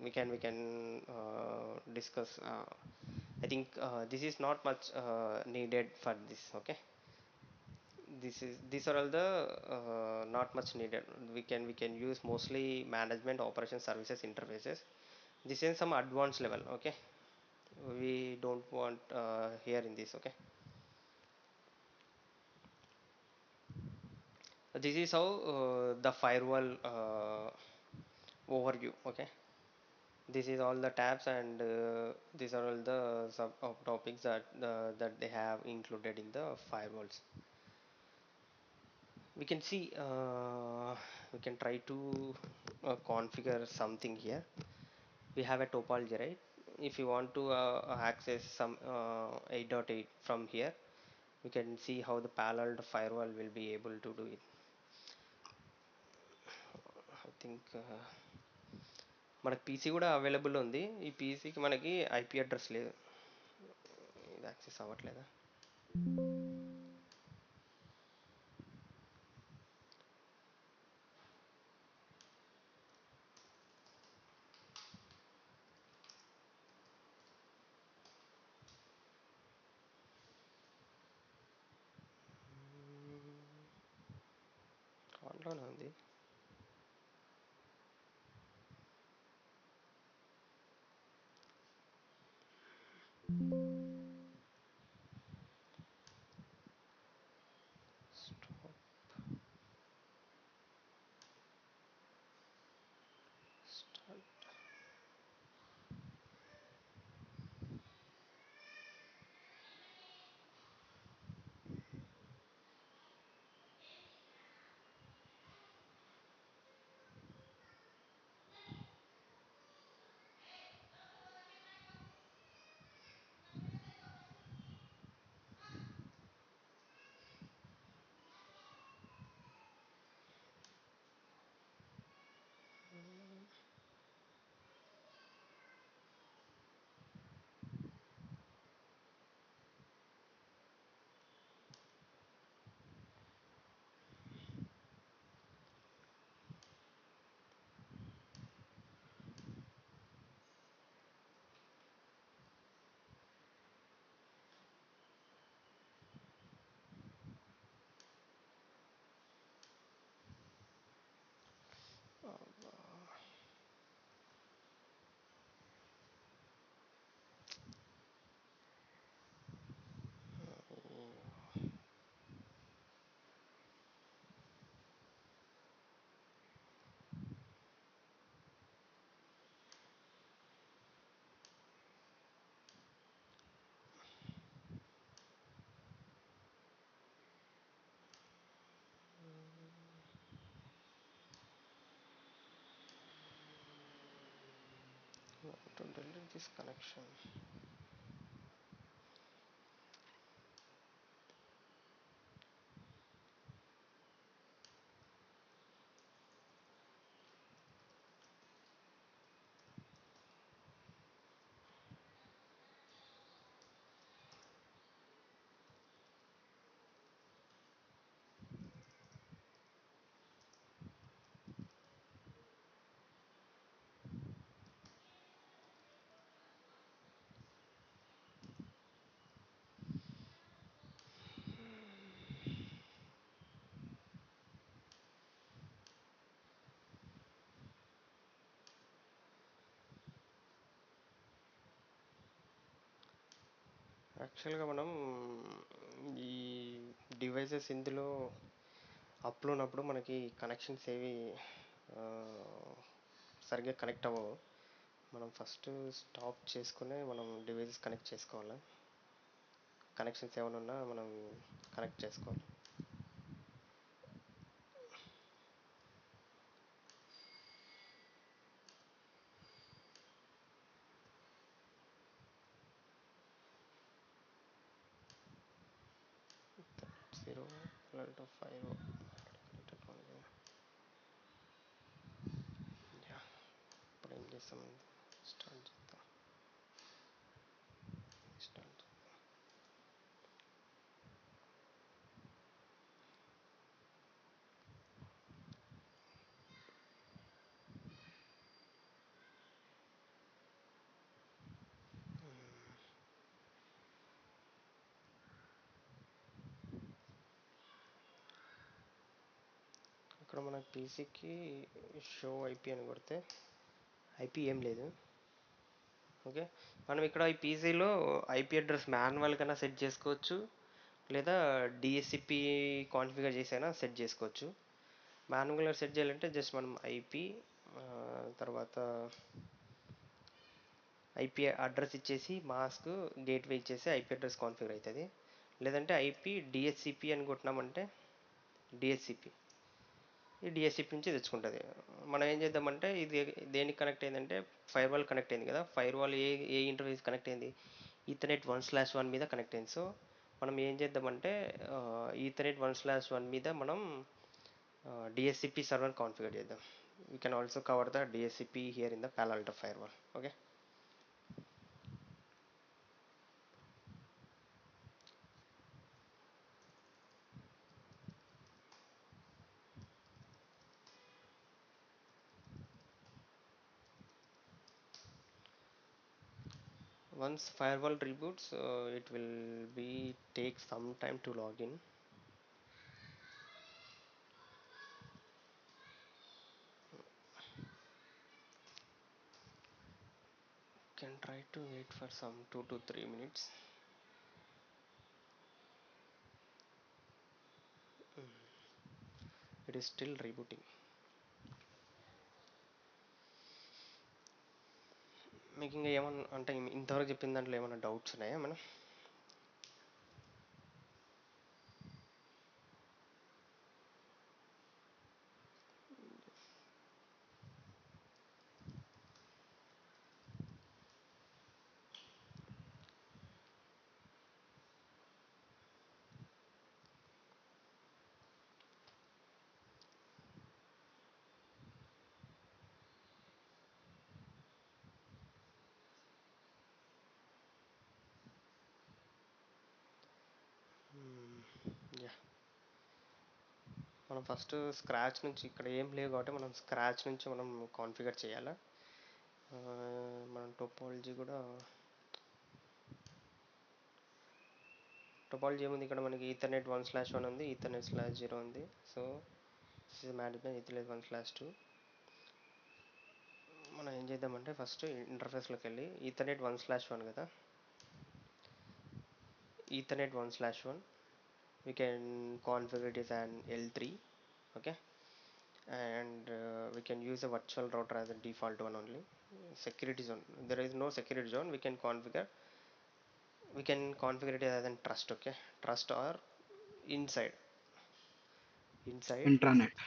we can discuss. I think this is not much needed for this. Okay, these are all the not much needed. We can use mostly management operation services interfaces. This is some advanced level. Okay, we don't want here in this. Okay, this is how the firewall overview. Okay, this is all the tabs, and these are all the sub topics that they have included in the firewalls. We can see, we can try to configure something here. We have a topology, right? If you want to access some 8.8 from here, we can see how the parallel firewall will be able to do it. I think మనకి PC కూడా available ఉంది. ఈ పీసీకి మనకి IP address లేదు, ఇది access అవ్వట్లేదా? ఆన్లోనే ఉంది. Stop. Start. to delete this connection. యాక్చువల్గా మనం ఈ డివైజెస్ ఇందులో అప్లో ఉన్నప్పుడు మనకి కనెక్షన్స్ ఏవి ఆ, సరిగ్గా కనెక్ట్ అవ్వవు. మనం ఫస్ట్ స్టాప్ చేసుకునే మనం డివైజెస్ కనెక్ట్ చేసుకోవాలి. కనెక్షన్స్ ఏమైనా ఉన్నా మనం కనెక్ట్ చేసుకోవాలి. జీరో టు ఫైవ్ ఇప్పుడు ఏం చేస్తాం, స్టార్ట్ చేద్దాం. స్టార్ట్ ఇక్కడ మన పీసీకి షో ఐపీ అని కొడితే ఐపీ ఏం లేదు. ఓకే, మనం ఇక్కడ ఈ పీసీలో ఐపీ అడ్రస్ మాన్యువల్ కన్నా సెట్ చేసుకోవచ్చు, లేదా డిఎస్సిపి కాన్ఫిగర్ చేసైనా సెట్ చేసుకోవచ్చు. మాన్యువల్గా సెట్ చేయాలంటే జస్ట్ మనం ఐపీ తర్వాత ఐపీ అడ్రస్ ఇచ్చేసి మాస్క్ గేట్వే ఇచ్చేసి ఐపీ అడ్రస్ కాన్ఫిగర్ అవుతుంది. లేదంటే ఐపీ డిఎస్సిపి అని కొట్టినామంటే డిఎస్సిపి ఈ డిఎస్సిపి నుంచి తెచ్చుకుంటుంది. మనం ఏం చేద్దామంటే ఇది దేనికి కనెక్ట్ అయిందంటే ఫైర్ వాల్ కనెక్ట్ అయింది కదా. ఫైర్ వాల్ ఏ ఇంటర్ఫేస్ కనెక్ట్ అయింది, ఈథర్నెట్ 1/1 మీద కనెక్ట్ అయింది. సో మనం ఏం చేద్దామంటే ఈథర్నెట్ 1/1 మీద మనం డిఎస్సిపి సర్వర్ కాన్ఫిగర్ చేద్దాం. You can also cover the DSCP here in the Palo Alto firewall. Okay, once firewall reboots, it will be take some time to log in. Can try to wait for some 2 to 3 minutes. It is still rebooting. మీకు ఇంకా ఏమన్నా అంటే ఇంతవరకు చెప్పిన దాంట్లో ఏమైనా doubts ఉన్నాయా మనం? యా, మనం ఫస్ట్ స్క్రాచ్ నుంచి, ఇక్కడ ఏం లేవు కాబట్టి మనం స్క్రాచ్ నుంచి మనం కాన్ఫిగర్ చేయాలా. మనం టోపాలజీ ఏముంది, ఇక్కడ మనకి ఈథర్నెట్ 1/1 ఉంది, ఈథర్నెట్/0 ఉంది. So management Ethernet 1/2. మనం ఏం చేద్దామంటే ఫస్ట్ ఇంటర్ఫేస్లోకి వెళ్ళి ఈథర్నెట్ 1/1 కదా, Ethernet 1/1 we can configure it as an L3. Okay, and we can use a virtual router as a default one only. Security zone, there is no security zone. We can configure it as a trust. Okay, trust or inside. Intranet.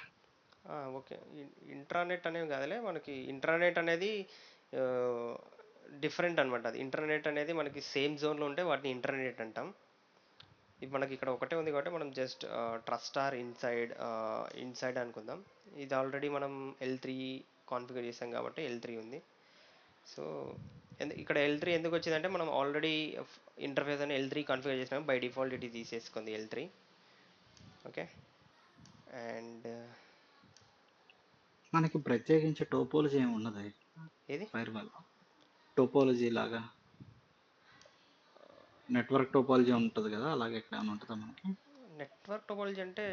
Okay, intranet అనేవి కాదులే మనకి. Intranet అనేది different అనమాట. అది internet అనేది మనకి same జోన్లో ఉంటే వాటిని ఇంటర్నెట్ అంటాం. ఇది మనకి ఇక్కడ ఒకటే ఉంది కాబట్టి మనం జస్ట్ ట్రస్ట్ ఆర్ ఇన్సైడ్ అనుకుందాం. ఇది ఆల్రెడీ మనం L3 కాన్ఫిగర్ చేసాం కాబట్టి L3 ఉంది. సో ఇక్కడ L3 ఎందుకు వచ్చిందంటే మనం ఆల్రెడీ ఇంటర్ఫేస్ అని L3 కాన్ఫిగర్ చేసినాం. బై డిఫాల్ట్ ఇది తీసేసుకుంది L3. ఓకే. అండ్ మనకి ప్రత్యేకించి టోపోలజీ ఏమి ఉండదు ఏది ఫైర్ వాల్ టోపోలజీ లాగా నెట్వర్క్ టోపాలజీ ఉంటుంది కదా, అలాగే ఇక్కడ ఏమైనా ఉంటుందా మనకి? నెట్వర్క్ టోపాలజీ అంటే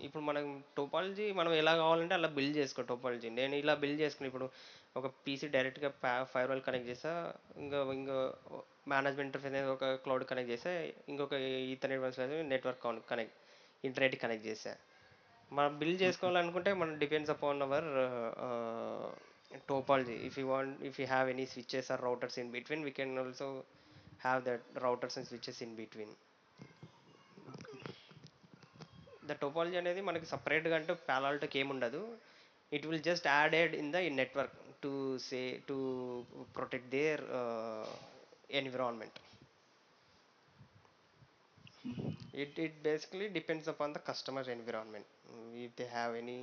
ఇప్పుడు మనం టోపాలజీ మనం ఎలా కావాలంటే అలా బిల్డ్ చేసుకో టోపాలజీ. నేను ఇలా బిల్డ్ చేసుకుని ఇప్పుడు ఒక పీసీ డైరెక్ట్గా ఫైర్ వాల్ కనెక్ట్ చేస్తా, ఇంకో మేనేజ్మెంట్ ఇంటర్ఫేస్ అనేది ఒక క్లౌడ్ కనెక్ట్ చేస్తే, ఇంకొక Ethernet network connect internet connect చేసా. మనం బిల్డ్ ఓకే. చేసుకోవాలనుకుంటే మనం depends upon our topology. If you have any switches or routers in between, we can also have that routers and switches in between. The topology అనేది మనకి సపరేట్గా అంటే ప్యాలాల్టోకి ఏమి ఉండదు. It will just added in the network to say to protect there environment. It basically depends upon the customer's environment. If they have any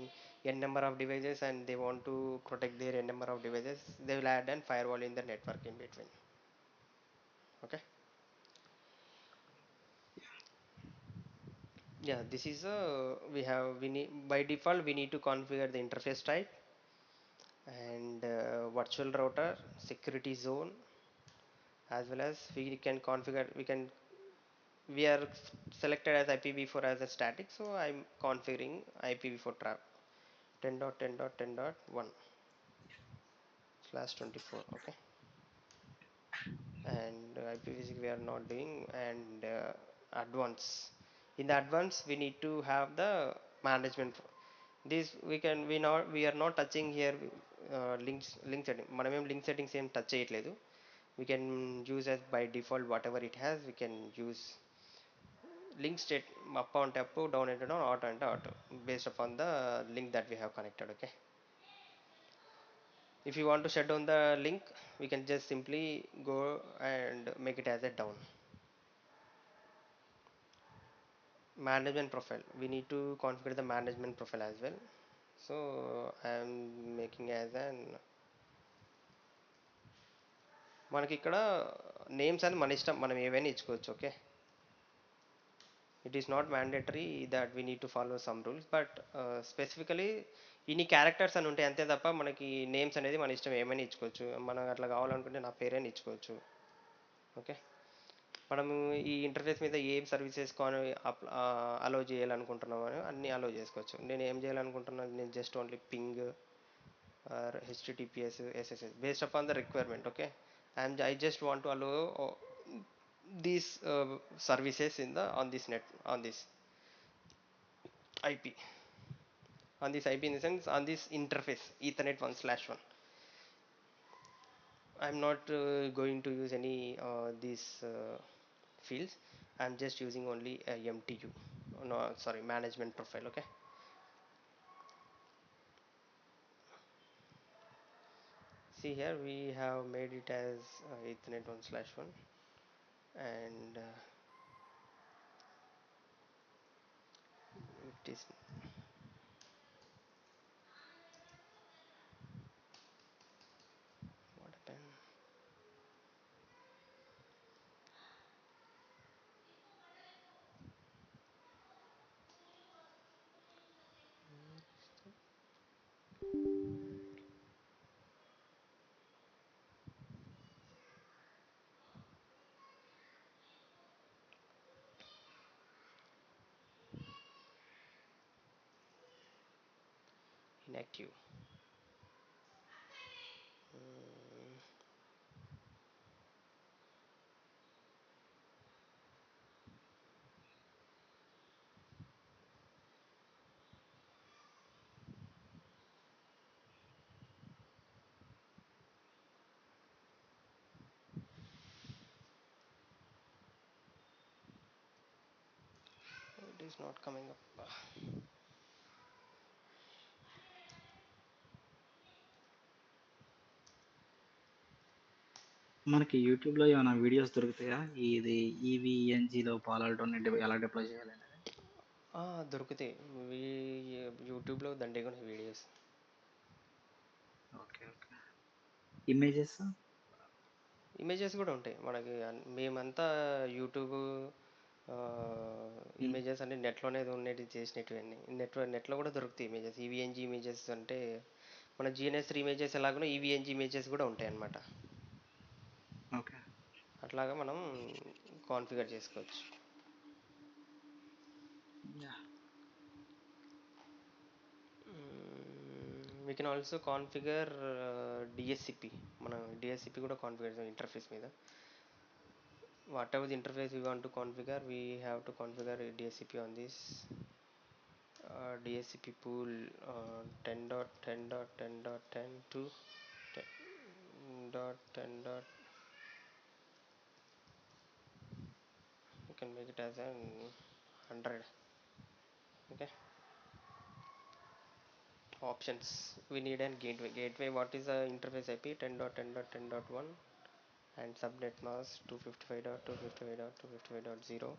n number of devices and they want to protect their n number of devices, they will add an firewall in the network in between. Okay. Yeah, this is a we need by default we need to configure the interface type and virtual router, security zone, as well as we are selected as IPv4 as a static, so I'm configuring IPv4 trap 10.10.10.1/24. Okay. And IPv6 we are not doing. And advanced, in the advanced we need to have the management. This we are not touching here link setting. మనమేం link settings ఏం touch చేయట్లేదు. We can use as by default whatever it has. We can use link state up అంటే up, down అంటే down, auto అంటే auto, based upon the link that we have connected. Okay. If you want to shut down the link, we can just simply go and make it as a down. Management profile, we need to configure the management profile as well. So I am making as an మనకి ఇక్కడ names అని మన ఇష్టం, మనం ఏవైనా ఇచ్చుకోవచ్చు. Okay. It is not mandatory that we need to follow some rules, but specifically ఇన్ని characters అని ఉంటాయి అంతే తప్ప మనకి నేమ్స్ అనేది మన ఇష్టం ఏమైనా ఇచ్చుకోవచ్చు. మనం అట్లా కావాలనుకుంటే నా పేరైనా ఇచ్చుకోవచ్చు. ఓకే. మనము ఈ ఇంటర్ఫేస్ మీద ఏం సర్వీసెస్ అలో చేయాలనుకుంటున్నాం అని అన్నీ అలో చేసుకోవచ్చు. నేను ఏం చేయాలనుకుంటున్నాను, నేను just only ping or HTTPS SSH based upon the requirement. Okay. I just want to allow these services on this net, on this IP, on this IP in the sense on this interface Ethernet 1/1. I'm not going to use any these fields. I'm just using only MTU, no, sorry, management profile. Okay. See here we have made it as Ethernet 1/1, and it is what happened. Inactive. It is not coming up. మనకి యూట్యూబ్‌లో ఏమైనా videos దొరుకుతాయా? ఇది ఈవీఎన్‌జీలో పాలాల్టోని ఎలా deploy చేయాలనేది? ఆ! దొరుకుతాయి. We యూట్యూబ్‌లో దండిగా videos. Okay. Okay. Images? Images కూడా ఉంటాయి మనకి. మేమంతా యూట్యూబ్ హ్మ్. ఇమేజెస్ అన్ని నెట్లోనే ఉండేవి చేసినటువన్నీ. నెట్లో కూడా దొరుకుతాయి ఇమేజెస్. ఈవీఎన్జీ ఇమేజెస్ అంటే మన జిఎన్ఎస్ ఇమేజెస్ ఎలాగో ఈవీఎన్జీ ఇమేజెస్ కూడా ఉంటాయి అన్నమాట. ఓకే. అట్లాగా మనం కాన్ఫిగర్ చేసుకోవచ్చు. Yeah! We can also configure DSCP. మనం DSCP కూడా కాన్ఫిగర్ చేస్తాం ఇంటర్ఫేస్ మీద. Whatever the interface we want to configure, we have to configure a DSCP on this DSCP pool 10.10.10.10 to 10.10. You can make it as an 100. Okay. Options. We need a gateway. What is the interface IP? 10.10.10.1 and subnet mask 255.255.255.0.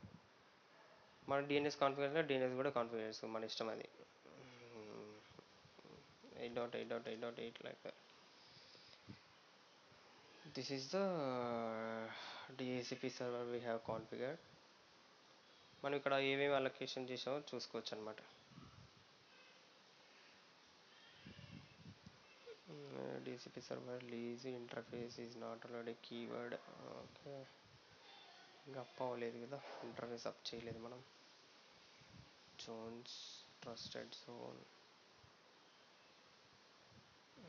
మన DNS configuration DNS కూడా configure చేసుకో మన ఇష్టం అది. 8.8.8.8 like that. This is the DHCP server we have configured. మనం ఇక్కడ ఏమేమి allocation చేసామో చూసుకోవచ్చు అనమాట. DHCP server lease interface is not allowed a keyword. Okay, ఇంకా అప్ అవ్వలేదు కదా, ఇంటర్ఫేస్ అప్ చేయలేదు మనం. జోన్స్ ట్రస్టెడ్ జోన్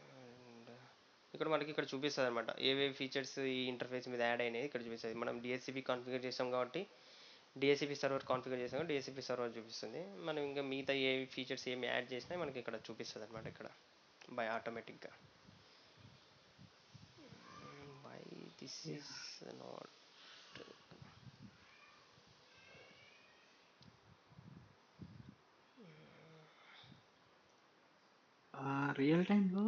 అండ్ ఇక్కడ మనకి ఇక్కడ చూపిస్తుంది అనమాట ఏవేవి ఫీచర్స్ ఈ ఇంటర్ఫేస్ మీద యాడ్ అయినాయి ఇక్కడ చూపిస్తుంది. మనం డిఎస్సిపి కాన్ఫిగర్ చేసాం కాబట్టి డిఎస్సిపి సర్వర్ కాన్ఫిగర్ చేసాం కాబట్టి డిఎస్సిపి సర్వర్ చూపిస్తుంది. మనం ఇంకా మిగతా ఏ ఫీచర్స్ ఏమి యాడ్ చేసినా మనకి ఇక్కడ చూపిస్తుంది అనమాట ఇక్కడ బై ఆటోమేటిక్గా. By this is not real టైమ్‌లో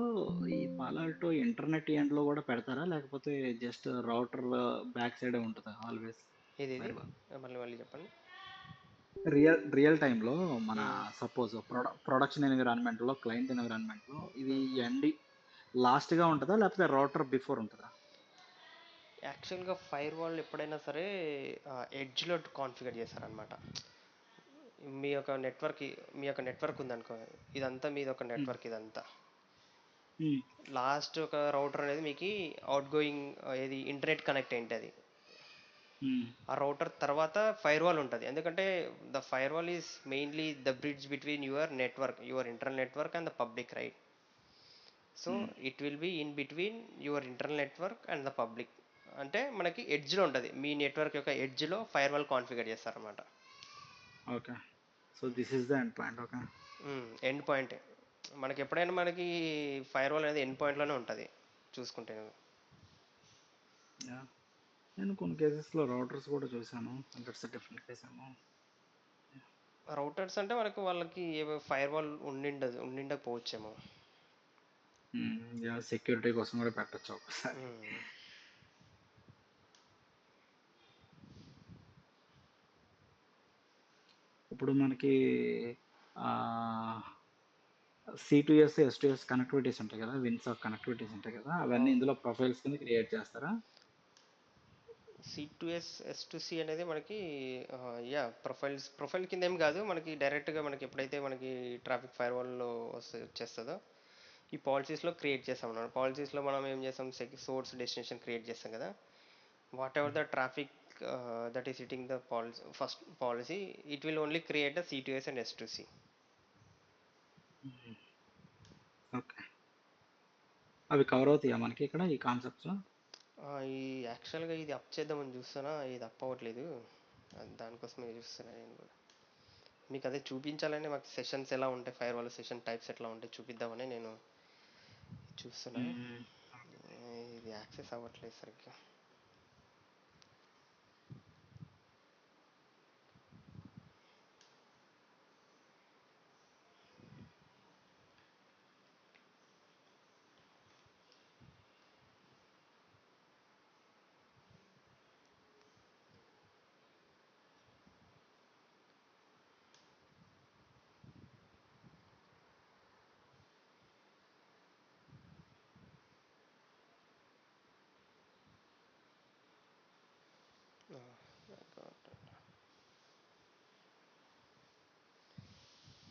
ఈ పాలాల్టో ఇంటర్నెట్ ఎండ్‌లో గూడా పెడతారా? లేకపోతే జస్ట్ రౌటర్ బ్యాక్ సైడే ఉంటదా ఆల్‌వేస్ ఇది ఫైర్‌వాల్? మళ్ళీ మళ్ళీ చెప్పండి. రియల్ టైమ్‌లో మన మ్మ్. సపోజ్ ప్రొడక్షన్ ఎన్విరాన్మెంట్‌లో, క్లయింట్ ఎన్విరాన్మెంట్‌లో ఇది మ్మ్. లాస్ట్‌గా ఉంటదా? లేకపోతే రౌటర్ బిఫోర్ ఉంటదా? యాక్చువల్గా ఫైర్ వాల్ ఎప్పుడైనా సరే ఎడ్జ్లో కాన్ఫిగర్ చేస్తారనమాట. మీ యొక్క నెట్వర్క్ మీ యొక్క నెట్వర్క్ ఉందనుకో, ఇదంతా మీది ఒక హ్మ్. నెట్వర్క్ ఇదంతా. హ్మ్. లాస్ట్ ఒక రౌటర్ అనేది మీకు అవుట్ గోయింగ్ ఏది ఇంటర్నెట్ కనెక్ట్ ఏంటి అది. హ్మ్. ఆ రౌటర్ తర్వాత ఫైర్ వాల్ ఉంటుంది. ఎందుకంటే the firewall is mainly the bridge between your network, your internal network and the public, right? So hmm. It will be in between your internal network and the public. అంటే మనకి ఎడ్జ్లో ఉంటుంది, మీ network యొక్క ఎడ్జ్లో firewall configure చేస్తారనమాట. Okay. So, this is the end point. Okay. End point మనకి ఎప్పుడైనా మనకి ఫైర్ వాల్ అనేది ఎండ్ పాయింట్లోనే ఉంటుంది చూసుకుంటే. యాహ్! నేను కొన్ని కేసెస్‌లో రౌటర్స్ గూడా చూసాను. దట్స్ ఎ డిఫరెంట్ కేస్ ఏమో. రౌటర్స్ అంటే మనకు వాళ్ళకి ఫైర్ వాల్ ఉండిండకపోవచ్చేమో. యాహ్! సెక్యూరిటీ కోసం గూడా పెట్టొచ్చు ఒక్కోసారి. మ్మ్. ఇప్పుడు మనకి ఆహ్, సి2ఎస్, ఎస్2ఎస్ కనెక్టివిటీస్ ఉంటాయి గదా! విన్సాక్ కనెక్టివిటీస్ ఉంటాయి గదా! అవన్నీ అవును. ఇందులో ప్రొఫైల్స్ కింద క్రియేట్ చేస్తారా? C2S S2C అనేది మనకి యా ప్రొఫైల్ కింద ఏం కాదు, మనకి డైరెక్ట్గా మనకి ఎప్పుడైతే మనకి ట్రాఫిక్ ఫైర్ వాల్లో వచ్చేస్తుందో ఈ పాలసీస్లో క్రియేట్ చేస్తాం అన్నమాట. పాలసీస్లో మనం ఏం చేస్తాం, సోర్స్ డెస్టినేషన్ క్రియేట్ చేస్తాం కదా. What ever the traffic that is hitting the policy, first policy it will only create the C2S and S2C. హ్మ్. ఓకే. అవి కవర్ అవుతాయా మనకి ఇక్కడ ఈ కాన్సెప్ట్స్? ఈ యాక్చువల్గా ఇది అప్ చేద్దామని చూస్తున్నా, ఇది అప్ అవ్వట్లేదు. దానికోసమే చూస్తున్నా నేను కూడా. మీకు అదే చూపించాలని, మాకు సెషన్స్ ఎలా ఉంటాయి, ఫైర్ వాల్ సెషన్ టైప్స్ ఎట్లా ఉంటాయి చూపిద్దామని నేను చూస్తున్నా. హ్మ్. ఇది యాక్సెస్ అవ్వట్లేదు సరిగ్గా.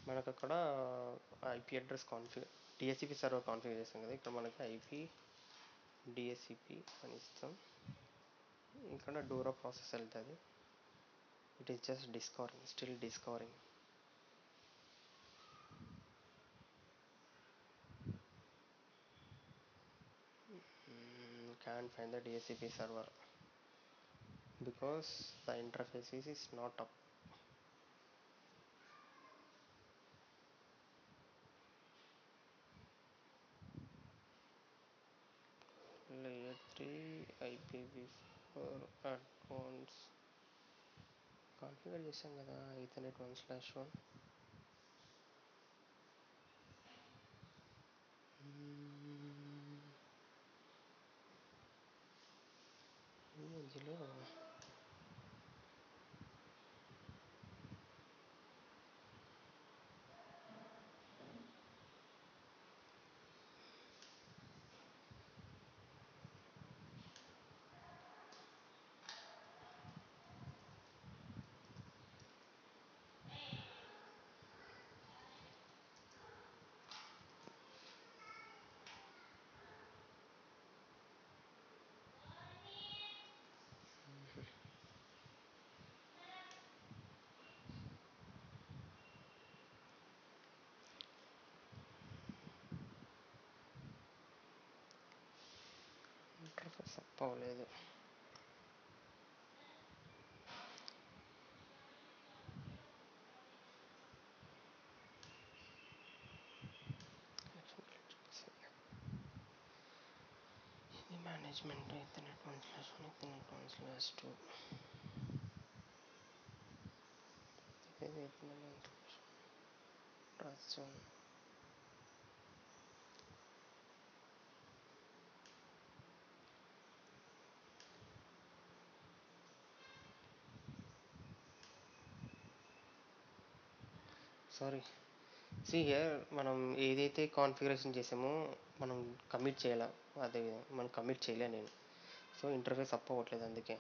మనకు అక్కడ IP address DSCP server configure చేస్తాం కదా, ఇక్కడ మనకి ఐపీ డిఎస్సిపి అని ఇస్తాం. ఇక్కడ డోరా ప్రాసెస్ వెళ్తుంది. It is just discovering, still discovering. Can't find the DHCP server because the interface is not up. Layer 3 IPv4 advanced configure చేసాం కదా ఈథర్నెట్ 1/1. మధ్యలో ఇంటర్ఫేస్ అప్ అవ్వలేదు. Management Ethernet 1/1, Ethernet 1/2. ఇది Ethernet trust zone. Sorry, here మనం ఏదైతే configuration చేసామో మనం commit చేయాల, అదే మనం కమిట్ చేయలే నేను. సో ఇంటర్ఫేస్ అప్ అవ్వట్లేదు. అందుకే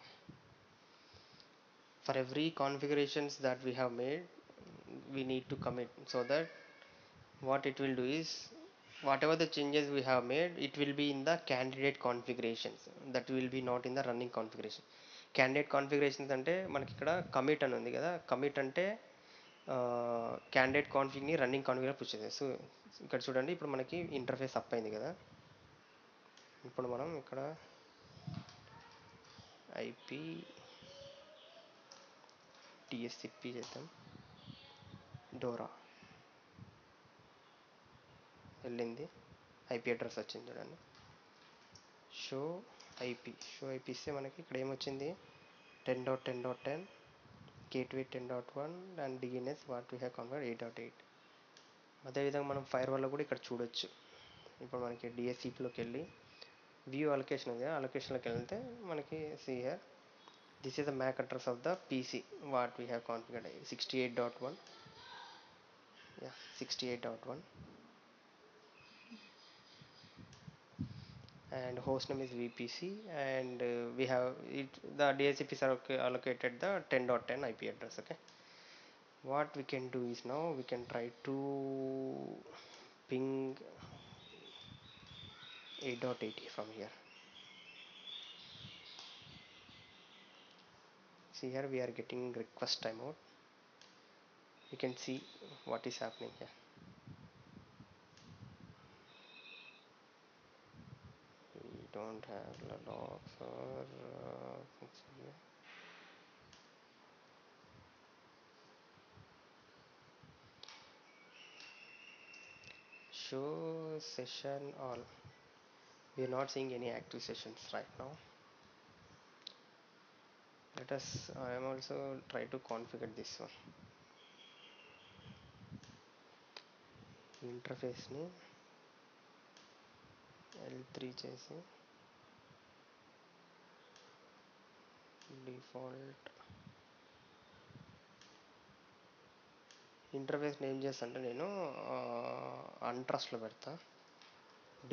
for every configurations that we have made we need to commit, so that what it will do is whatever the changes we have made, it will be in the candidate configurations, that will be not in the running configuration. Candidate configurations అంటే మనకి ఇక్కడ commit అని ఉంది కదా, commit అంటే candidate కాన్ఫిగ్ని running configure push చేసేది. So ఇక్కడ చూడండి, ఇప్పుడు మనకి ఇంటర్ఫేస్ అప్ అయింది కదా. ఇప్పుడు మనం ఇక్కడ ఐపీ టిఎస్సిపి చేద్దాం. డోరా వెళ్ళింది, ఐపీ అడ్రస్ వచ్చింది చూడండి. షో ఐపీ ఇస్తే మనకి ఇక్కడ ఏమొచ్చింది, 10.10.10 gateway 10.1 and DNS what we have configured 8.8. అదేవిధంగా మనం ఫైర్ వల్ల కూడా ఇక్కడ చూడొచ్చు. ఇప్పుడు మనకి డిఎస్సిపిలోకి వెళ్ళి వ్యూ అలొకేషన్ ఉంది, అలొకేషన్లోకి వెళ్తే మనకి see here this is the MAC address of the PC what we have configured 68.1. 68.1 and host name is VPC, and we have it, the DHCPs are allocated the 10.10 IP address. Okay, what we can do is now we can try to ping 8.80 from here. See here we are getting request timeout. You can see what is happening here. We don't have the logs or show session all. We are not seeing any active sessions right now. Let us, I am also try to configure this one. Interface ని L3 చేసి default interface name చేస్తా అంటే నేను అన్ట్రస్ట్లో పెడతా.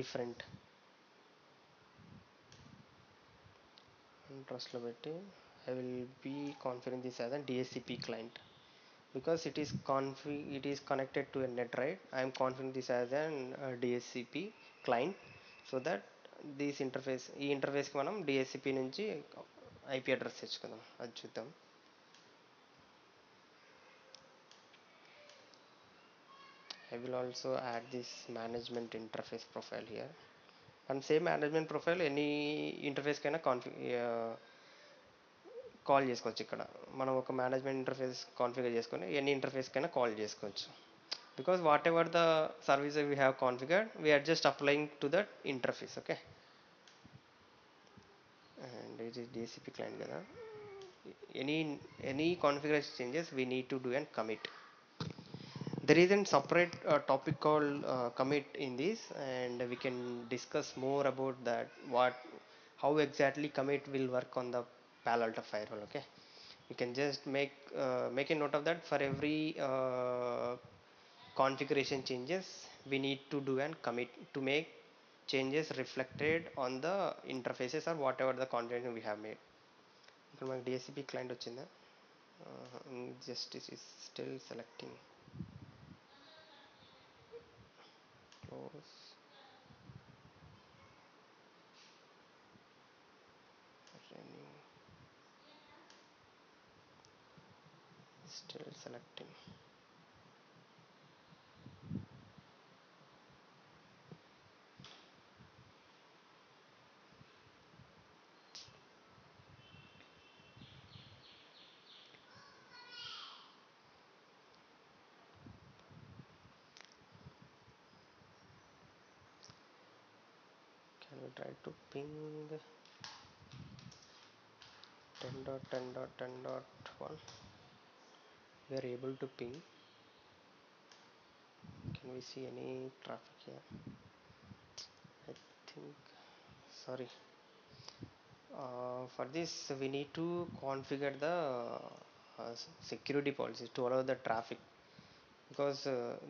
Different అన్ట్రస్ట్లో పెట్టి I will be configuring this as a DHCP client because it is connected to a net, right? I am configuring this as an DHCP client so that this interface ఈ ఇంటర్ఫేస్కి మనం DHCP నుంచి IP address తెచ్చుకుందాం. అది చూద్దాం. I will also add this management interface profile here. And same management profile any interface కైనా call చేసుకోవచ్చు. ఇక్కడ మనం ఒక మేనేజ్మెంట్ ఇంటర్ఫేస్ కాన్ఫిగర్ చేసుకొని ఎనీ ఇంటర్ఫేస్ కైనా కాల్ చేసుకోవచ్చు. Because whatever the service we have configured, we are just applying to that interface. Okay, and it is DHCP client కదా. any configuration changes we need to do and commit. There is a separate topic called commit in this, and we can discuss more about that, how exactly commit will work on the Palo Alto firewall. Okay, you can just make a note of that. For every configuration changes we need to do and commit to make changes reflected on the interfaces or whatever the configuration we have made. ఇక్కడ మనకి DHCP client వచ్చిందా? Just this is still selecting. Close. Renew. Still selecting. Can we try to ping 10.10.10.1? We are able to ping. Can we see any traffic here? I think, sorry. For this we need to configure the security policies to allow the traffic, because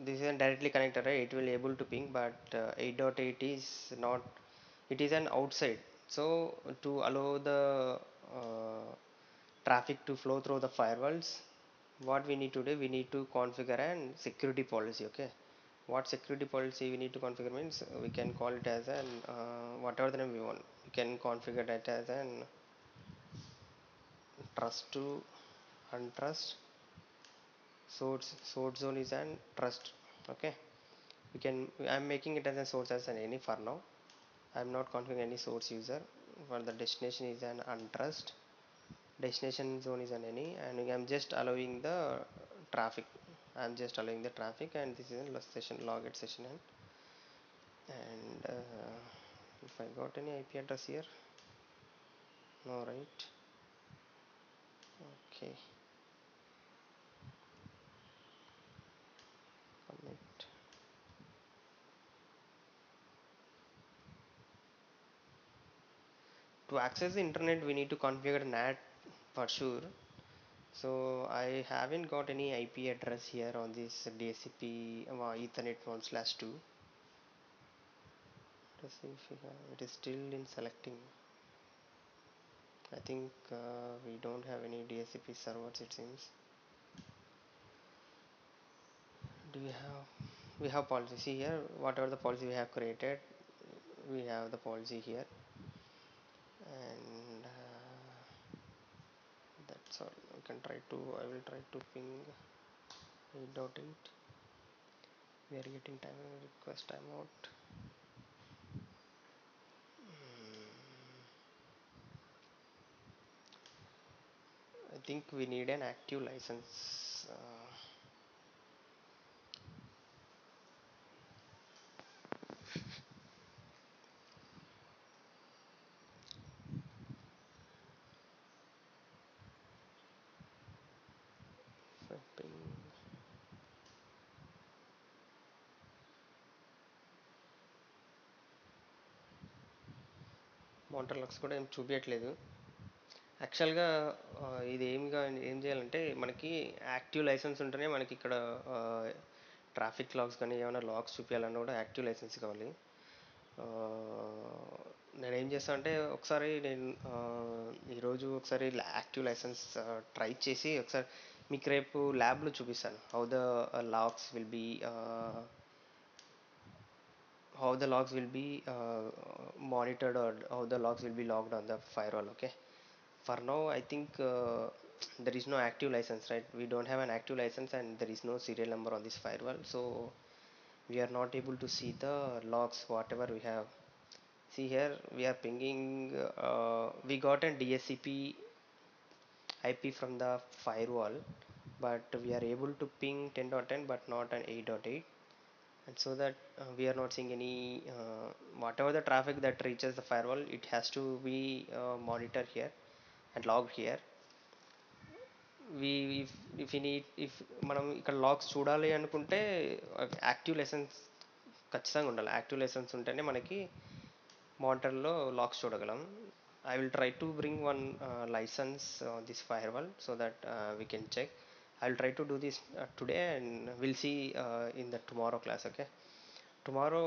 this is directly connected, right? It will able to ping, but 8.8 is not, it is an outside. So to allow the uh, traffic to flow through the firewalls, what we need to do, we need to configure an security policy. Okay, what security policy we need to configure means we can call it as an whatever the name we want. We can configure that as an trust to untrust. Source zone is an trust. Okay, we can, I'm making it as a source as an any for now. I'm not configuring any source user. For the destination is an untrust, destination zone is an any, and I'm just allowing the traffic. I'm just allowing the traffic, and this is a session logit session. And if I got any IP address here, no, right? Okay, commit. To access the internet we need to configure NAT for sure. So I haven't got any IP address here on this DHCP Ethernet 1/2. Let's see if it is still in selecting. I think we don't have any DHCP servers, it seems. Do we have policy? See here, whatever the policy we have created, we have the policy here, and that's all. We can try to, I will try to ping 8.8. We are getting time request timeout. I think we need an active license. Ping. మోటార్ లక్స్ కూడా ఏం చూపించట్లేదు యాక్చువల్గా. ఇది ఏం చేయాలంటే మనకి యాక్టివ్ లైసెన్స్ ఉంటేనే మనకి ఇక్కడ ట్రాఫిక్ లాగ్స్ కానీ ఏమైనా లాగ్స్ చూపించాలన్నా కూడా యాక్టివ్ లైసెన్స్ కావాలి. నేనేం చేస్తాను అంటే ఒకసారి ఈరోజు ఒకసారి యాక్టివ్ లైసెన్స్ ట్రై చేసి ఒకసారి మీకు రేపు ల్యాబ్లో చూపిస్తాను logs will be how the logs will be monitored, or how the logs will be logged on the firewall. Okay, for now I think there is no active license, right? We don't have an active license and there is no serial number on this firewall, so we are not able to see the logs whatever we have. See here, we are pinging, we got a DSCP IP from the firewall, but we are able to ping 10.10 but not an 8.8. And so that we are not seeing any whatever the traffic that reaches the firewall, it has to be monitored here and logged here. we if we need, if మనం ఇక్కడ logs చూడాలి అనుకుంటే active licence ఖచ్చితంగా ఉండాలి. Active licence ఉంటేనే మనకి మానిటర్లో logs చూడగలం. I will try to bring one license on this firewall so that we can check. I'll try to do this today, and we'll see in the tomorrow class. Okay, tomorrow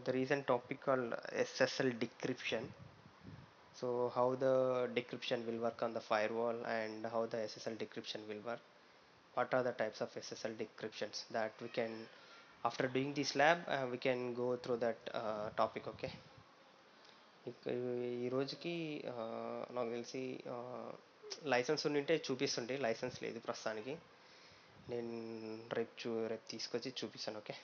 there is a topic called SSL decryption. So how the decryption will work on the firewall and how the SSL decryption will work. What are the types of SSL decryptions that we can, after doing this lab, we can go through that topic. Okay. ఈ రోజుకి నాకు తెలిసి licence ఉండింటే చూపిస్తుంటే, licence లేదు ప్రస్తుతానికి. నేను రేపు తీసుకొచ్చి చూపిస్తాను. Okay.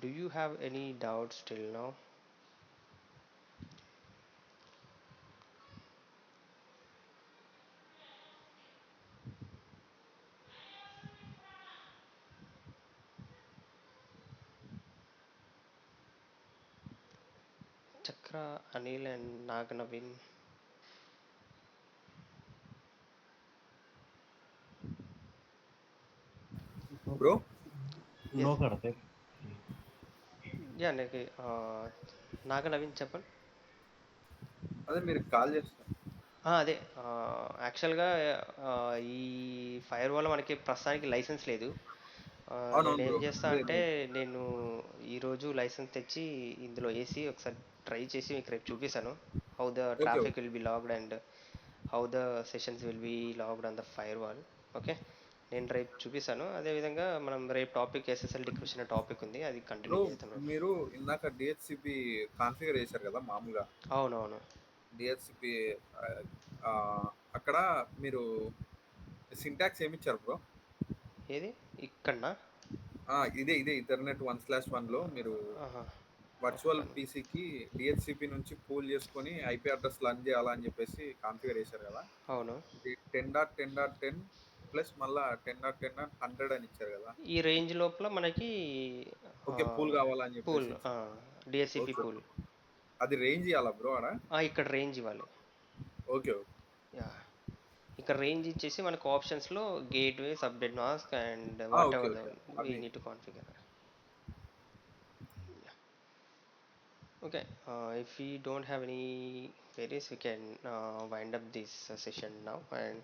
Do you have any doubts till now? Chakra, Anil and Naganavin. Bro no Yes. కడతాయి. యా, నాకు నాగనవీన్ చెప్పండి. అదే మీరు కాల్ చేస్తారు. అదే యాక్చువల్గా ఈ ఫైర్ వాల్ మనకి ప్రస్తుతానికి లైసెన్స్ లేదు. అవునవును నేనేం బ్రో. చేస్తా అదే అంటే, నేను ఈరోజు లైసెన్స్ తెచ్చి ఇందులో వేసి ఒకసారి ట్రై చేసి మీకు రేపు చూపిస్తాను. How the okay traffic will be logged and how the sessions will be logged on the firewall. Okay, నేను రేపు చూపిస్తాను. అదేవిధంగా మనం రేపు టాపిక్ ఎస్ఎస్ఎల్ డిక్రిప్షన్ టాపిక్ ఉంది, అది బ్రో, కంటిన్యూ చేస్తాం రేపు. మీరు ఇందాక డిహెచ్సిపి కాన్ఫిగర్ చేశారు కదా మామూలుగా. అవునవును. డిహెచ్సిపి అక్కడ మీరు సింటాక్స్ ఏమి ఇచ్చారు బ్రో? ఏది ఇక్కడనా? ఇదే ఇథర్నెట్ 1/1లో మీరు ఆహా, వర్చువల్ పీసీకి డిహెచ్సిపి నుంచి పూల్ చేసుకొని ఐపీ అడ్రస్ రన్ చేయాలా అని చెప్పేసి కాన్ఫిగర్ చేశారు కదా. అవును. 10.10.10 ప్లస్ మళ్ళా 10.10.100 అని ఇచ్చారు కదా. ఈ రేంజ్ లోపల మనకి ఓకే, పూల్ కావాలని పూల్, చెప్పేసి ఇచ్చారు. DHCP okay, pool. అది రేంజ్ ఇవ్వాలా బ్రో ఆడ? ఇక్కడ రేంజ్ ఇవ్వాలి. Okay okay. యా, ఇక్కడ రేంజ్ ఇచ్చేసి మనకు ఆప్షన్స్లో gateway, subnet mask and what okay ever okay. We అవి need to configure. Okay, if we don't have any queries, we can wind up this session now, and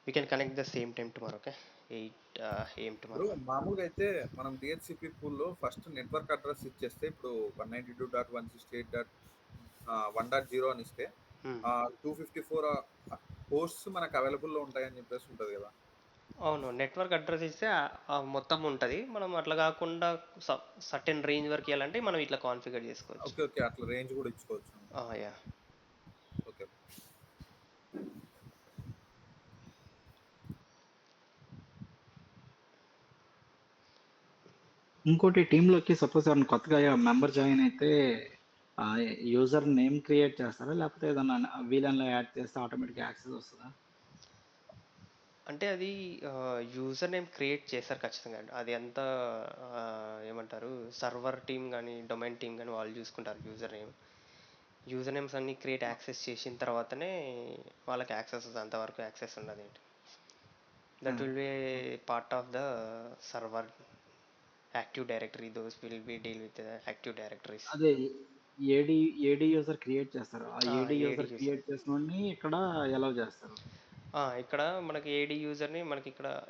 we can connect the same time tomorrow. Okay, 8 a.m. Bro, tomorrow. మామూలుగా అయితే మనం DHCP పూల్లో first network address ఇచ్చేస్తే, ఇప్పుడు 192.168.1.0 అని ఇస్తే Hmm. 254 posts మనకు అవైలబుల్లో ఉంటాయని చెప్పేసి ఉంటుంది కదా. అవును, నెట్వర్క్ అడ్రస్ ఇస్తే మొత్తం ఉంటుంది. మనం అట్లా కాకుండా సర్టెన్ రేంజ్ వరకు వెళ్ళాలంటే మనం ఇట్లా కాన్ఫిగర్ చేసుకోవచ్చు. ఓకే ఓకే, అట్లా రేంజ్ కూడా ఇచ్చుకోవచ్చు. యా. ఓకే. ఇంకోటి టీంలోకి సపోజ్ ఎవరైనా కొత్తగా మెంబర్ జాయిన్ అయితే యూజర్ నేమ్ క్రియేట్ చేస్తారా, లేకపోతే ఏదన్నా వీలన్లో యాడ్ చేస్తే ఆటోమేటిక్ యాక్సెస్ వస్తుందా? అంటే అది యూజర్ నేమ్ క్రియేట్ చేస్తారు ఖచ్చితంగా. అది అంతా ఏమంటారు, సర్వర్ టీమ్ కానీ డొమైన్ టీమ్ కానీ వాళ్ళు చూసుకుంటారు. యూజర్ నేమ్స్ అన్ని క్రియేట్ యాక్సెస్ చేసిన తర్వాతనే వాళ్ళకి యాక్సెస్ వస్తుంది. అంతవరకు యాక్సెస్ ఉండదు. ఏంటి, that will be part of the server active directory. Those will be deal with active directories. అదే ఏడి ఏడి యూజర్ క్రియేట్ చేస్తారు. ఆ AD AD user user. Create చేసినోడిని ఇక్కడ అలౌ చేస్తారు. ఇక్కడ మనకి ఏడి యూజర్ని మనకి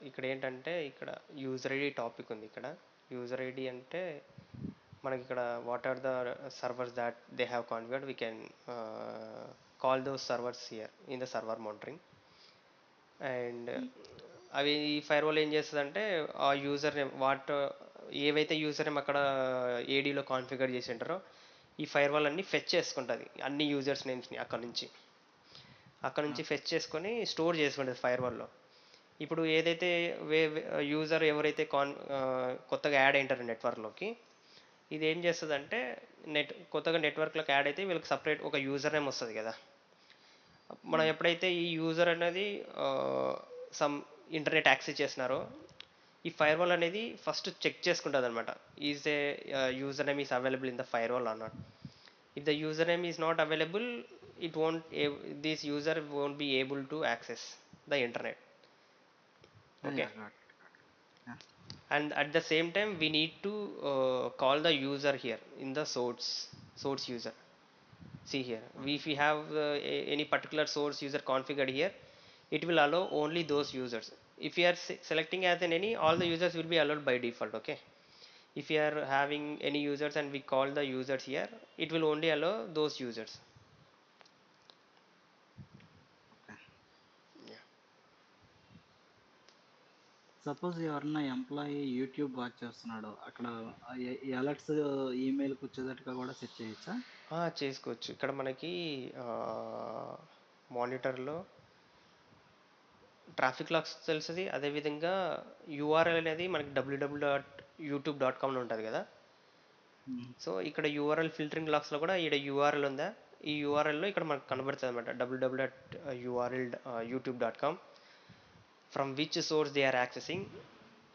ఇక్కడ ఏంటంటే ఇక్కడ యూజర్ ఐడి టాపిక్ ఉంది ఇక్కడ. యూజర్ ఐడి అంటే మనకి ఇక్కడ what are the servers that they have configured we can call those servers here in the server monitoring. And hmm. అవి ఈ ఫైర్ వాల్ ఏం చేస్తుందంటే ఆ యూజర్ నేమ్ ఏవైతే యూజర్ నేమ్ అక్కడ ఏడీలో కాన్ఫిగర్ చేసి ఉంటారో ఈ ఫైర్ వాల్ అన్ని ఫెచ్ చేసుకుంటుంది అన్ని యూజర్స్ నేమ్స్ని అక్కడ నుంచి ఓకే. ఫెచ్ చేసుకొని స్టోర్ చేసుకుంటుంది ఫైర్ వాల్లో. ఇప్పుడు ఏదైతే యూజర్ ఎవరైతే కొత్తగా యాడ్ అయింటారో నెట్వర్క్లోకి, ఇది ఏం చేస్తుందంటే కొత్తగా నెట్వర్క్లోకి యాడ్ అయితే వీళ్ళకి సపరేట్ ఒక యూజర్ నేమ్ వస్తుంది కదా. మనం హ్మ్. ఎప్పుడైతే ఈ యూజర్ అనేది సమ్ ఇంటర్నెట్ యాక్సెస్ చేసినారో ఈ ఫైర్ వాల్ అనేది ఫస్ట్ చెక్ చేసుకుంటుంది అనమాట. Is a user name is available in the firewall or not. If the user name is not available, it won't this user won't be able to access the internet. Yeah! Okay. Yeah! Got it. Got it. Yeah! And at the same time we need to call the user here in the source user. See here, okay. if we have any particular source user configured here, it will allow only those users. If you are selecting as an any, all the users will be allowed by default. Okay. If you are having any users and we call the users here, it will only allow those users. Okay. Yeah. Suppose ఎవరన్నా employee YouTube watch చేస్తున్నాడు. అక్కడ alerts ఈమెయిల్‌కి వచ్చేటట్టుగా కూడా set చేయొచ్చా? చేసుకోవచ్చు. ఇక్కడ మనకి మానిటర్లో traffic logs తెలుస్తుంది. అదేవిధంగా యూఆర్ఎల్ అనేది మనకి www.youtube.com ఉంటుంది కదా. హ్మ్. సో ఇక్కడ యూఆర్ఎల్ ఫిల్టరింగ్ లాగ్స్లో కూడా ఇక్కడ యూఆర్ఎల్ ఉందా, ఈ యూఆర్ఎల్లో ఇక్కడ మనకు కనబడుతుంది అనమాట. www.url.youtube.com from which source they are accessing.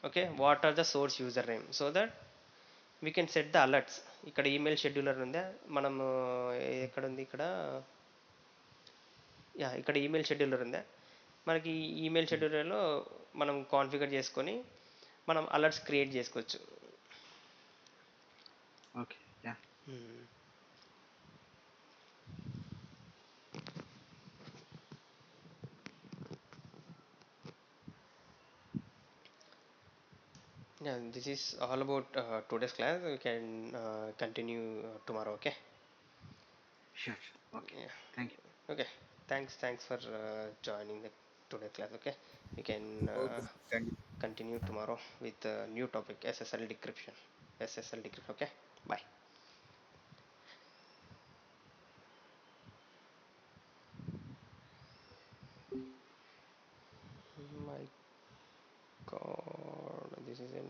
Okay, what are the source user name, so that we can set the alerts. ఇక్కడ ఈమెయిల్ షెడ్యూలర్ ఉందా, మనము ఎక్కడ ఉంది ఇక్కడ, ఇక్కడ ఈమెయిల్ షెడ్యూలర్ ఉందా, మనకి ఈమెయిల్ హ్మ్. షెడ్యూలర్లో మనం కాన్ఫిగర్ చేసుకొని మనం అలర్ట్స్ క్రియేట్ చేసుకోవచ్చు. Okay. Yeah! This is all about today's class. We can continue tomorrow. Okay. Sure. Sure. Okay. Yeah. Thank you. Okay. Thanks for joining the today class. Okay. We can okay. Thank you. continue tomorrow with a new topic, SSL decryption. SSL decryption. Okay. Bye. My God, this is in